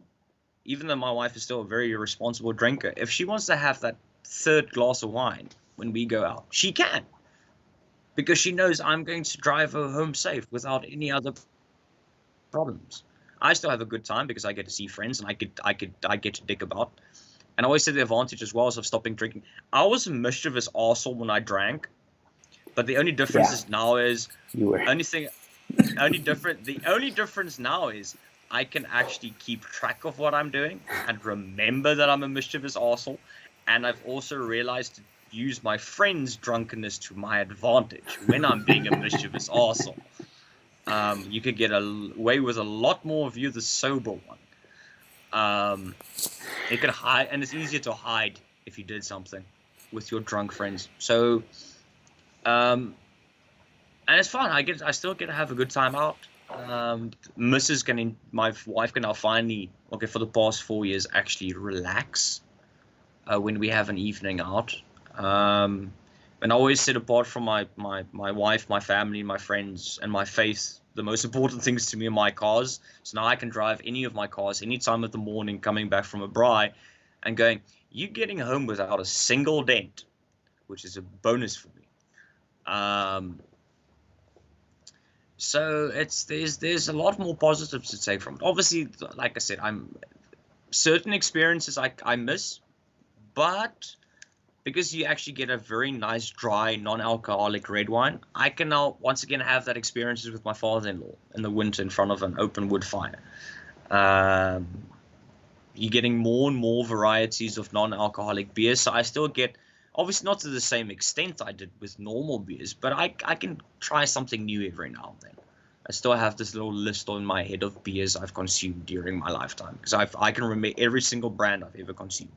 even though my wife is still a very responsible drinker, if she wants to have that third glass of wine when we go out, she can, because she knows I'm going to drive her home safe without any other problems. I still have a good time because I get to see friends and I get to dick about. And I always say the advantage as well is of stopping drinking. I was a mischievous arsehole when I drank, but the only difference is now is the only difference now is I can actually keep track of what I'm doing and remember that I'm a mischievous arsehole. And I've also realized to use my friends' drunkenness to my advantage when I'm being a mischievous arsehole. You could get away with a lot more if you're the sober one. It could hide, and it's easier to hide if you did something with your drunk friends. So, and it's fun. I still get to have a good time out. My wife can now finally, for the past 4 years, actually relax when we have an evening out. And I always said, apart from my wife, my family, my friends, and my faith, the most important things to me are my cars. So now I can drive any of my cars any time of the morning coming back from a braai and going, you getting home without a single dent, which is a bonus for me. So there's a lot more positives to take from it. Obviously, like I said, certain experiences I miss, but because you actually get a very nice, dry, non-alcoholic red wine, I can now once again have that experiences with my father-in-law in the winter in front of an open wood fire. You're getting more and more varieties of non-alcoholic beers, so I still get, obviously not to the same extent I did with normal beers, but I can try something new every now and then. I still have this little list on my head of beers I've consumed during my lifetime, because I can remember every single brand I've ever consumed.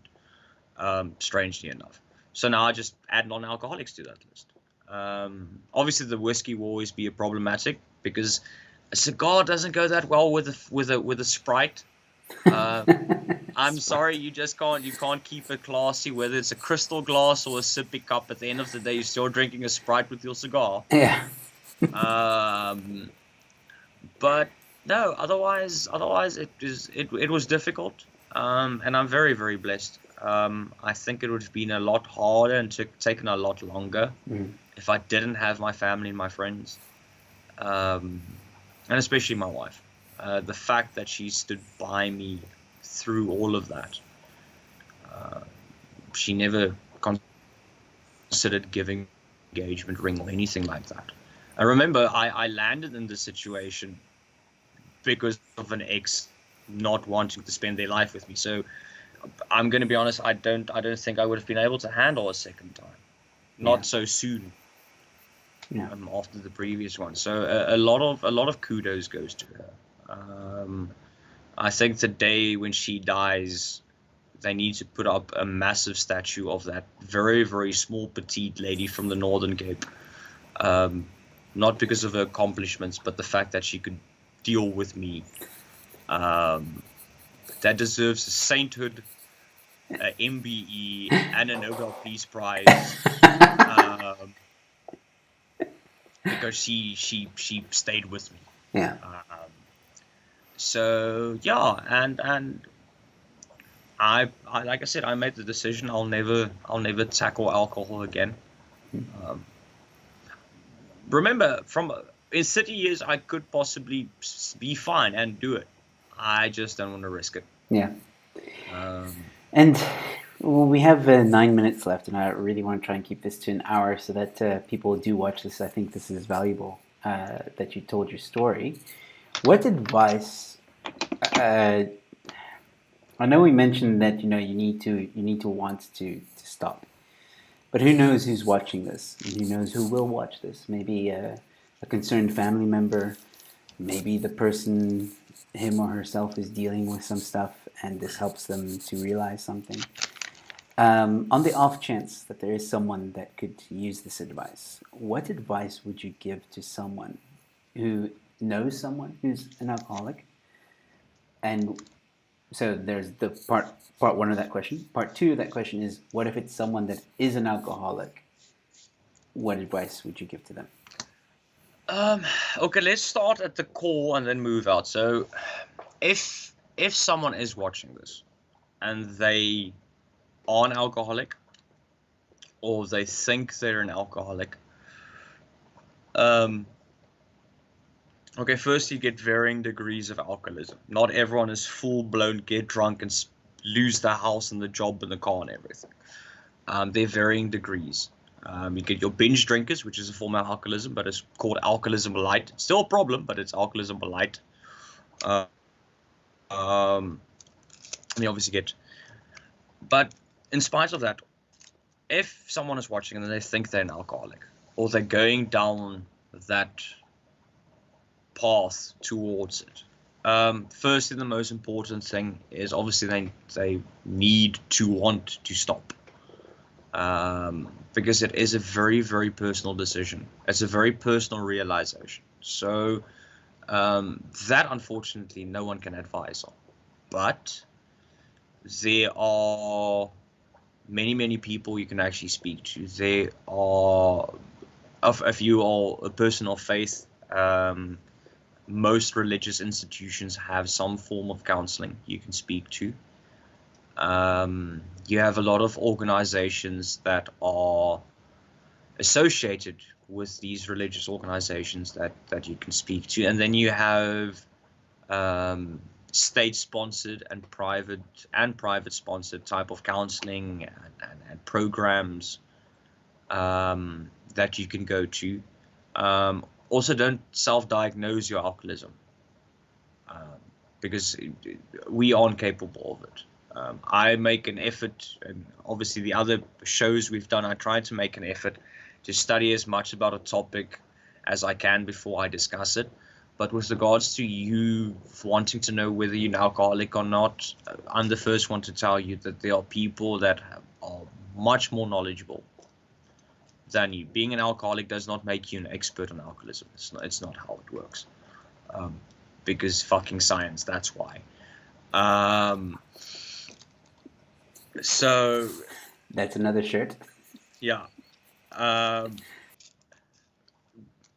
strangely enough. So now I just add non-alcoholics to that list. Obviously, the whiskey will always be a problematic because a cigar doesn't go that well with a Sprite. I'm sorry, you can't keep it classy, whether it's a crystal glass or a sippy cup. At the end of the day, you're still drinking a Sprite with your cigar. Yeah. But no, otherwise it was difficult. And I'm very, very blessed. I think it would have been a lot harder and taken a lot longer if I didn't have my family and my friends, and especially my wife. The fact that she stood by me through all of that. She never considered giving engagement ring or anything like that. I remember I landed in this situation because of an ex not wanting to spend their life with me. So I'm going to be honest, I don't think I would have been able to handle a second time. Not so soon. Yeah. After the previous one. So a lot of kudos goes to her. I think the day when she dies, they need to put up a massive statue of that very, very small, petite lady from the Northern Cape. Not because of her accomplishments, but the fact that she could deal with me. That deserves a sainthood, a MBE, and a Nobel Peace Prize. Because she stayed with me. Yeah. So yeah, and I like I said, I made the decision. I'll never tackle alcohol again. Remember, in city years, I could possibly be fine and do it. I just don't want to risk it. Yeah. And we have 9 minutes left, and I really want to try and keep this to an hour so that people do watch this. I think this is valuable that you told your story. What advice? I know we mentioned that you need to want to stop, but who knows who's watching this, and who knows who will watch this? Maybe a concerned family member, maybe the person, him or herself, is dealing with some stuff, and this helps them to realize something. On the off chance that there is someone that could use this advice, what advice would you give to someone who knows someone who's an alcoholic? And so there's the part one of that question. Part two of that question is, what if it's someone that is an alcoholic? What advice would you give to them? Okay, let's start at the core and then move out. So if someone is watching this and they are an alcoholic, or they think they're an alcoholic, okay, first you get varying degrees of alcoholism. Not everyone is full-blown get drunk and lose the house and the job and the car and everything. They're varying degrees. You get your binge drinkers, which is a form of alcoholism, but it's called alcoholism light. It's still a problem, but it's alcoholism light. And you obviously get... But in spite of that, if someone is watching and they think they're an alcoholic, or they're going down that path towards it, firstly, the most important thing is obviously they need to want to stop, because it is a very, very personal decision. It's a very personal realization. So that, unfortunately, no one can advise on. But there are many, many people you can actually speak to. There are, if you are a person of faith, most religious institutions have some form of counseling you can speak to. You have a lot of organizations that are associated with these religious organizations that you can speak to. And then you have state-sponsored and private-sponsored type of counseling and programs that you can go to. Also, don't self-diagnose your alcoholism, because we aren't capable of it. I make an effort, and obviously the other shows we've done, I try to make an effort to study as much about a topic as I can before I discuss it. But with regards to you wanting to know whether you're an alcoholic or not, I'm the first one to tell you that there are people that are much more knowledgeable than you. Being an alcoholic does not make you an expert on alcoholism. It's not how it works. Because fucking science, that's why. So that's another shirt. Yeah.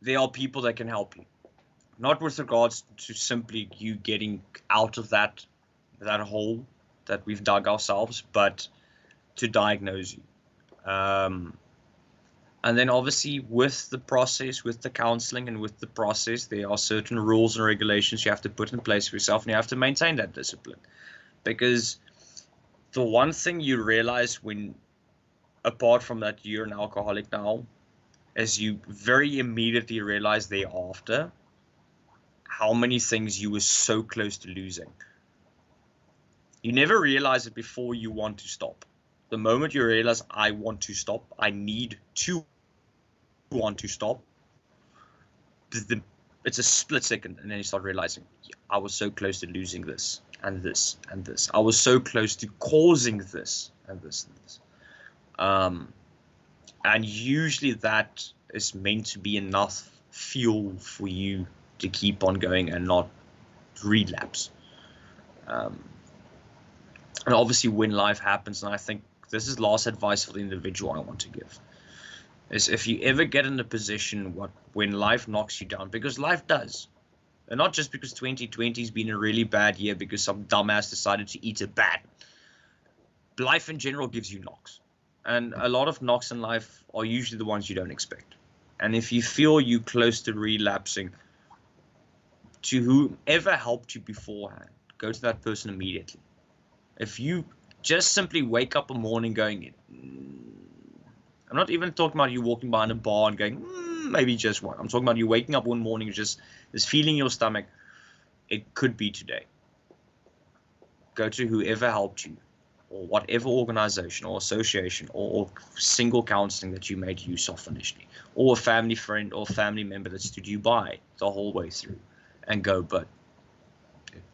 There are people that can help you. Not with regards to simply you getting out of that hole that we've dug ourselves, but to diagnose you. And then obviously with the process, with the counseling and with the process, there are certain rules and regulations you have to put in place for yourself, and you have to maintain that discipline. Because the one thing you realize when, apart from that you're an alcoholic now, is you very immediately realize thereafter how many things you were so close to losing. You never realize it before you want to stop. The moment you realize, I want to stop, I need to want to stop, it's a split second, and then you start realizing, I was so close to losing this, and this, and this. I was so close to causing this, and this, and this. And usually that is meant to be enough fuel for you to keep on going and not relapse. And obviously when life happens, and I think this is last advice for the individual I want to give, is if you ever get in a position when life knocks you down, because life does, and not just because 2020 has been a really bad year because some dumbass decided to eat a bat. Life in general gives you knocks. And a lot of knocks in life are usually the ones you don't expect. And if you feel you close to relapsing, to whoever helped you beforehand, go to that person immediately. If you just simply wake up a morning going, I'm not even talking about you walking behind a bar and going, maybe just one. I'm talking about you waking up one morning, just this feeling in your stomach, it could be today. Go to whoever helped you, or whatever organization or association or single counseling that you made use of initially, or a family friend or family member that stood you by the whole way through, and go, but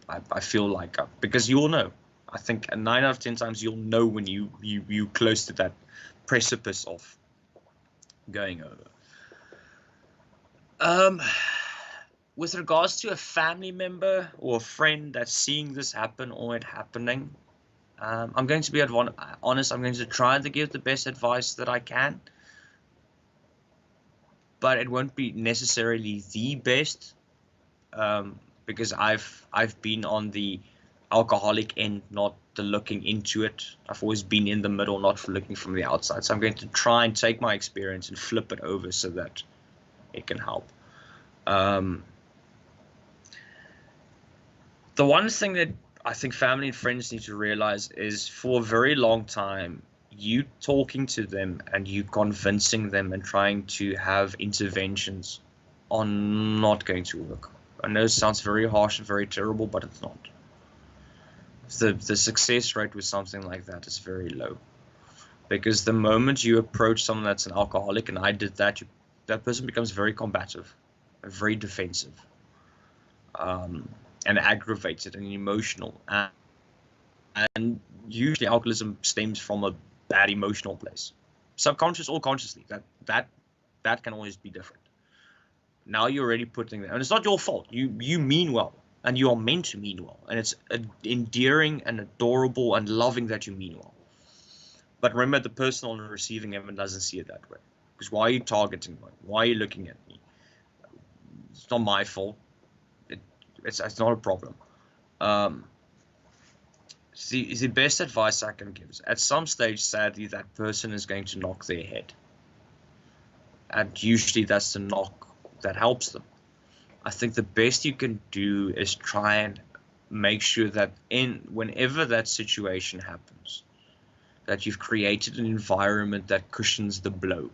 I feel like, because you'll know, I think 9 out of 10 times you'll know when you close to that precipice of going over. With regards to a family member or a friend that's seeing this happen or it happening, I'm going to be honest. I'm going to try to give the best advice that I can, but it won't be necessarily the best, because I've been on the alcoholic end, not the looking into it. I've always been in the middle, not looking from the outside. So I'm going to try and take my experience and flip it over so that it can help. The one thing that I think family and friends need to realize is, for a very long time, you talking to them and you convincing them and trying to have interventions are not going to work. I know it sounds very harsh and very terrible, but it's not. The success rate with something like that is very low, because the moment you approach someone that's an alcoholic, and I did that, that person becomes very combative, very defensive, and aggravated and emotional, and usually alcoholism stems from a bad emotional place, subconscious or consciously. That can always be different. Now you're already putting that, and it's not your fault. You mean well, and you are meant to mean well, and it's endearing and adorable and loving that you mean well. But remember, the person on the receiving end doesn't see it that way. Because why are you targeting me? Why are you looking at me? It's not my fault. It's not a problem. The best advice I can give is, at some stage, sadly, that person is going to knock their head. And usually that's the knock that helps them. I think the best you can do is try and make sure that whenever that situation happens, that you've created an environment that cushions the blow.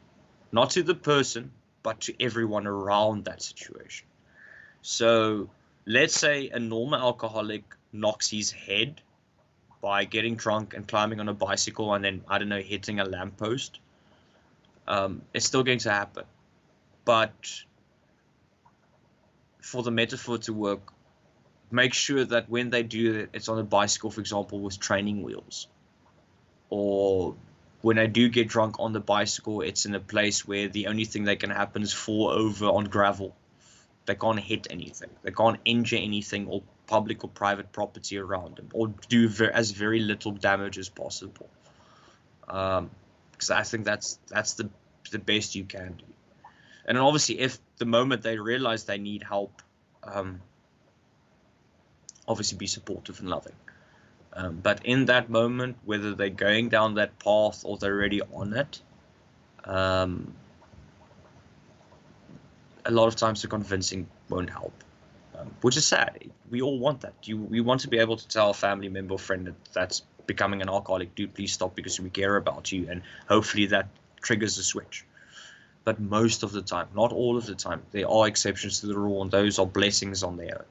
Not to the person, but to everyone around that situation. So let's say a normal alcoholic knocks his head by getting drunk and climbing on a bicycle and then, I don't know, hitting a lamppost. It's still going to happen. But for the metaphor to work, make sure that when they do it, it's on a bicycle, for example, with training wheels, or when they do get drunk on the bicycle, it's in a place where the only thing that can happen is fall over on gravel. They can't hit anything. They can't injure anything or public or private property around them, or do as very little damage as possible. Because I think that's the best you can do. And then obviously, if the moment they realize they need help, obviously be supportive and loving. But in that moment, whether they're going down that path or they're already on it, a lot of times the convincing won't help, which is sad. We all want that. We want to be able to tell a family member or friend that's becoming an alcoholic, dude, please stop because we care about you, and hopefully that triggers a switch. But most of the time, not all of the time, there are exceptions to the rule, and those are blessings on their own.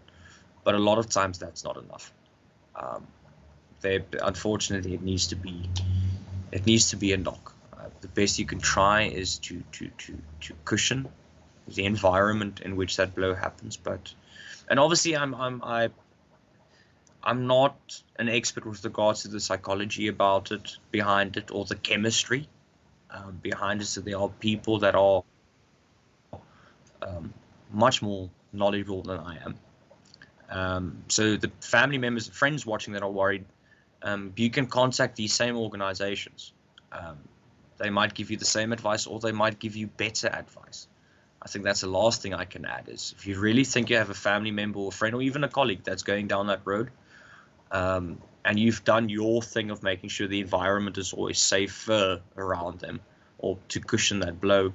But a lot of times that's not enough. Unfortunately, it needs to be a knock. The best you can try is to cushion the environment in which that blow happens. And obviously, I'm not an expert with regards to the psychology about it, behind it, or the chemistry behind it. So there are people that are much more knowledgeable than I am. So the family members and friends watching that are worried, you can contact these same organizations. They might give you the same advice, or they might give you better advice. I think that's the last thing I can add is, if you really think you have a family member or friend or even a colleague that's going down that road, and you've done your thing of making sure the environment is always safer around them or to cushion that blow,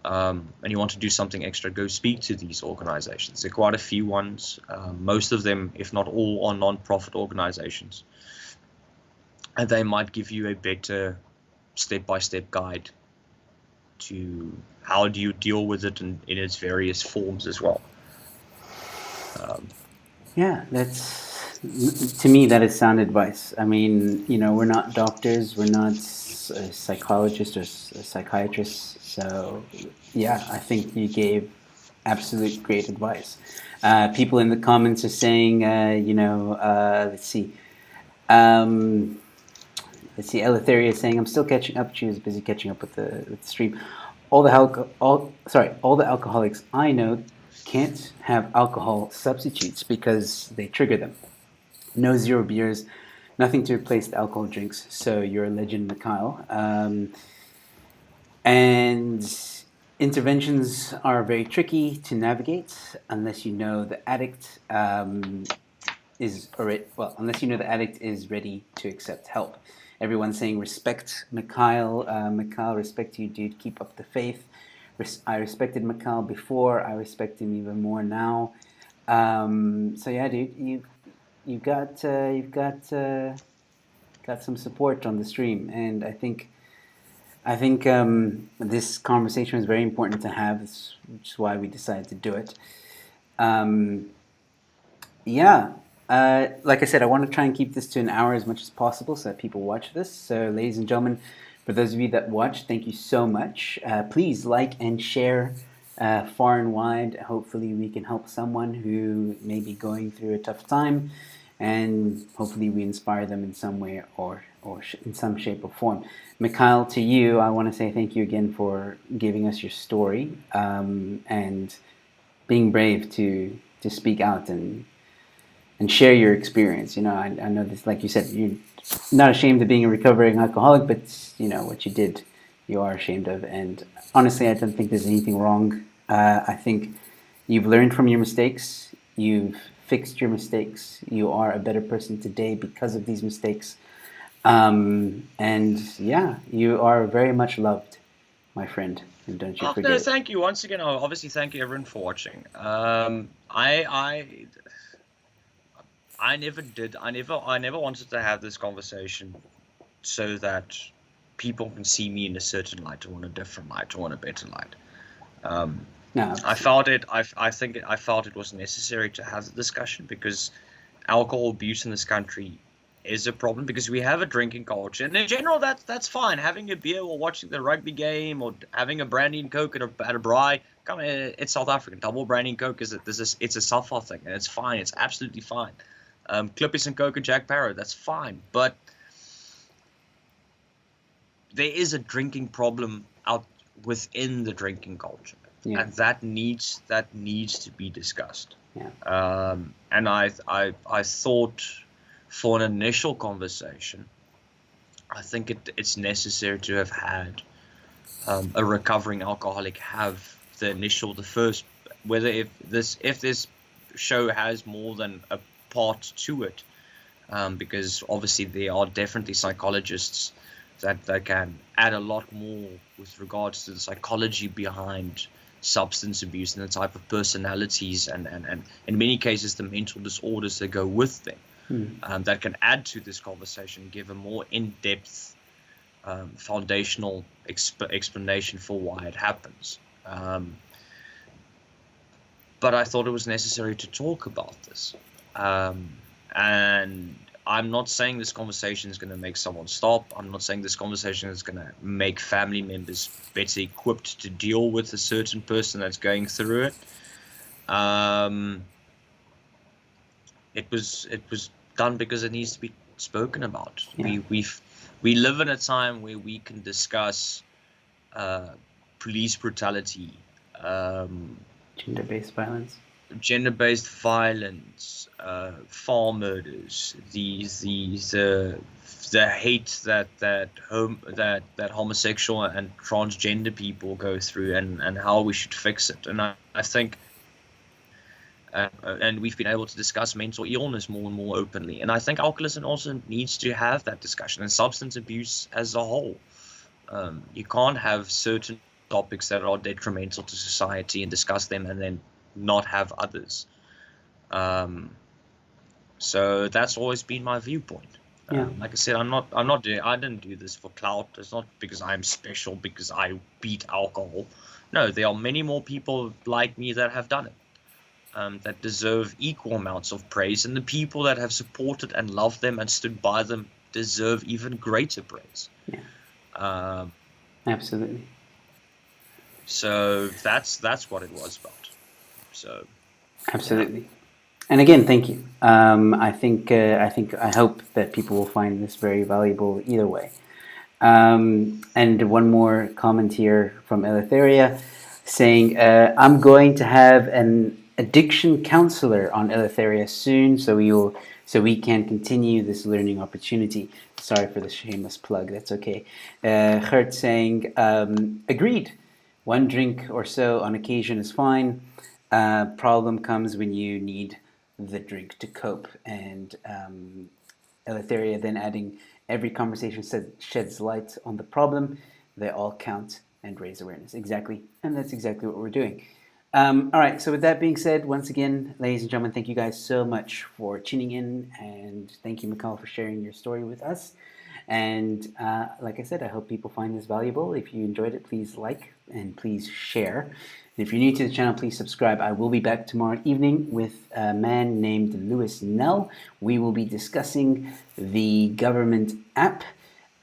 and you want to do something extra, go speak to these organizations. There are quite a few ones. Most of them, if not all, are non-profit organizations. And they might give you a better step-by-step guide to how do you deal with it in its various forms as well. Yeah, to me, that is sound advice. I mean, we're not doctors, we're not psychologists or psychiatrists. So, yeah, I think you gave absolute great advice. People in the comments are saying, let's see. Let's see, Eleutheria is saying, I'm still catching up. She was busy catching up with the stream. All the alcoholics I know can't have alcohol substitutes because they trigger them. No zero beers, nothing to replace the alcohol drinks. So you're a legend, Mikhail. And interventions are very tricky to navigate unless you know the addict unless you know the addict is ready to accept help. Everyone's saying respect Mikhail. Mikhail, respect you, dude. Keep up the faith. I respected Mikhail before. I respect him even more now. So yeah, dude, you've got some support on the stream, and I think this conversation is very important to have, which is why we decided to do it. Like I said, I want to try and keep this to an hour as much as possible so that people watch this. So, ladies and gentlemen, for those of you that watch, thank you so much. Please like and share far and wide. Hopefully we can help someone who may be going through a tough time, and hopefully we inspire them in some way or in some shape or form. Mikhail, to you, I want to say thank you again for giving us your story and being brave to speak out and share your experience. I know this, like you said, you're not ashamed of being a recovering alcoholic, but what you did, you are ashamed of. And honestly, I don't think there's anything wrong. I think you've learned from your mistakes. You've fixed your mistakes. You are a better person today because of these mistakes. And yeah, you are very much loved, my friend. And don't you forget. No, thank you once again. Obviously, thank you everyone for watching. I never wanted to have this conversation so that people can see me in a certain light or in a different light or in a better light. No, I felt it was necessary to have the discussion because alcohol abuse in this country is a problem, because we have a drinking culture, and in general that's fine. Having a beer while watching the rugby game, or having a brandy and coke at a braai. Come on, it's South African. Double brandy and coke it's a Safa thing, and it's fine. It's absolutely fine. Clippies and coke and Jack Parrot, that's fine. But there is a drinking problem out within the drinking culture, and that needs to be discussed. And I thought, for an initial conversation, I think it's necessary to have had a recovering alcoholic have the first, whether if this show has more than a part to it, because obviously there are definitely psychologists that can add a lot more with regards to the psychology behind substance abuse and the type of personalities and in many cases the mental disorders that go with them, that can add to this conversation, give a more in-depth foundational explanation for why it happens. But I thought it was necessary to talk about this. And I'm not saying this conversation is going to make someone stop. I'm not saying this conversation is going to make family members better equipped to deal with a certain person that's going through it. It was done because it needs to be spoken about. We live in a time where we can discuss police brutality, gender-based violence, farm murders, the hate that homosexual and transgender people go through, and how we should fix it. And I think. And we've been able to discuss mental illness more and more openly. And I think alcoholism also needs to have that discussion, and substance abuse as a whole. You can't have certain topics that are detrimental to society and discuss them and then not have others. So that's always been my viewpoint. Like I said, I didn't do this for clout. It's not because I'm special because I beat alcohol. No, there are many more people like me that have done it. That deserve equal amounts of praise, and the people that have supported and loved them and stood by them deserve even greater praise. Absolutely. So that's what it was about. So absolutely. And again, thank you. I hope that people will find this very valuable either way. And one more comment here from Eleutheria saying, I'm going to have an addiction counselor on Eleutheria soon, so we can continue this learning opportunity. Sorry for the shameless plug. That's okay. Gert saying, agreed. 1 drink or so on occasion is fine. Problem comes when you need the drink to cope. And Eleutheria then adding, every conversation sheds light on the problem. They all count and raise awareness. Exactly. And that's exactly what we're doing. All right, so with that being said, once again, ladies and gentlemen, thank you guys so much for tuning in, and thank you, Mikhail, for sharing your story with us. And like I said, I hope people find this valuable. If you enjoyed it, please like and please share. And if you're new to the channel, please subscribe. I will be back tomorrow evening with a man named Lewis Nell. We will be discussing the government app.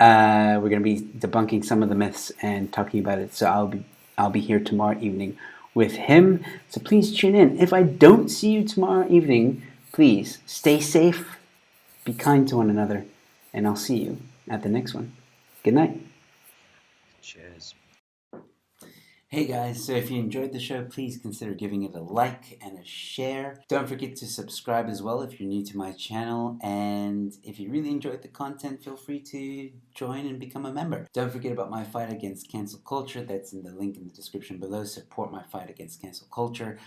We're going to be debunking some of the myths and talking about it. So I'll be here tomorrow evening with him. So please tune in. If I don't see you tomorrow evening, please stay safe, be kind to one another, and I'll see you at the next one. Good night. Cheers. Hey guys, so if you enjoyed the show, please consider giving it a like and a share. Don't forget to subscribe as well if you're new to my channel. And if you really enjoyed the content, feel free to join and become a member. Don't forget about my fight against cancel culture. That's in the link in the description below. Support my fight against cancel culture.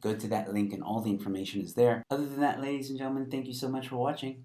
Go to that link and all the information is there. Other than that, ladies and gentlemen, thank you so much for watching.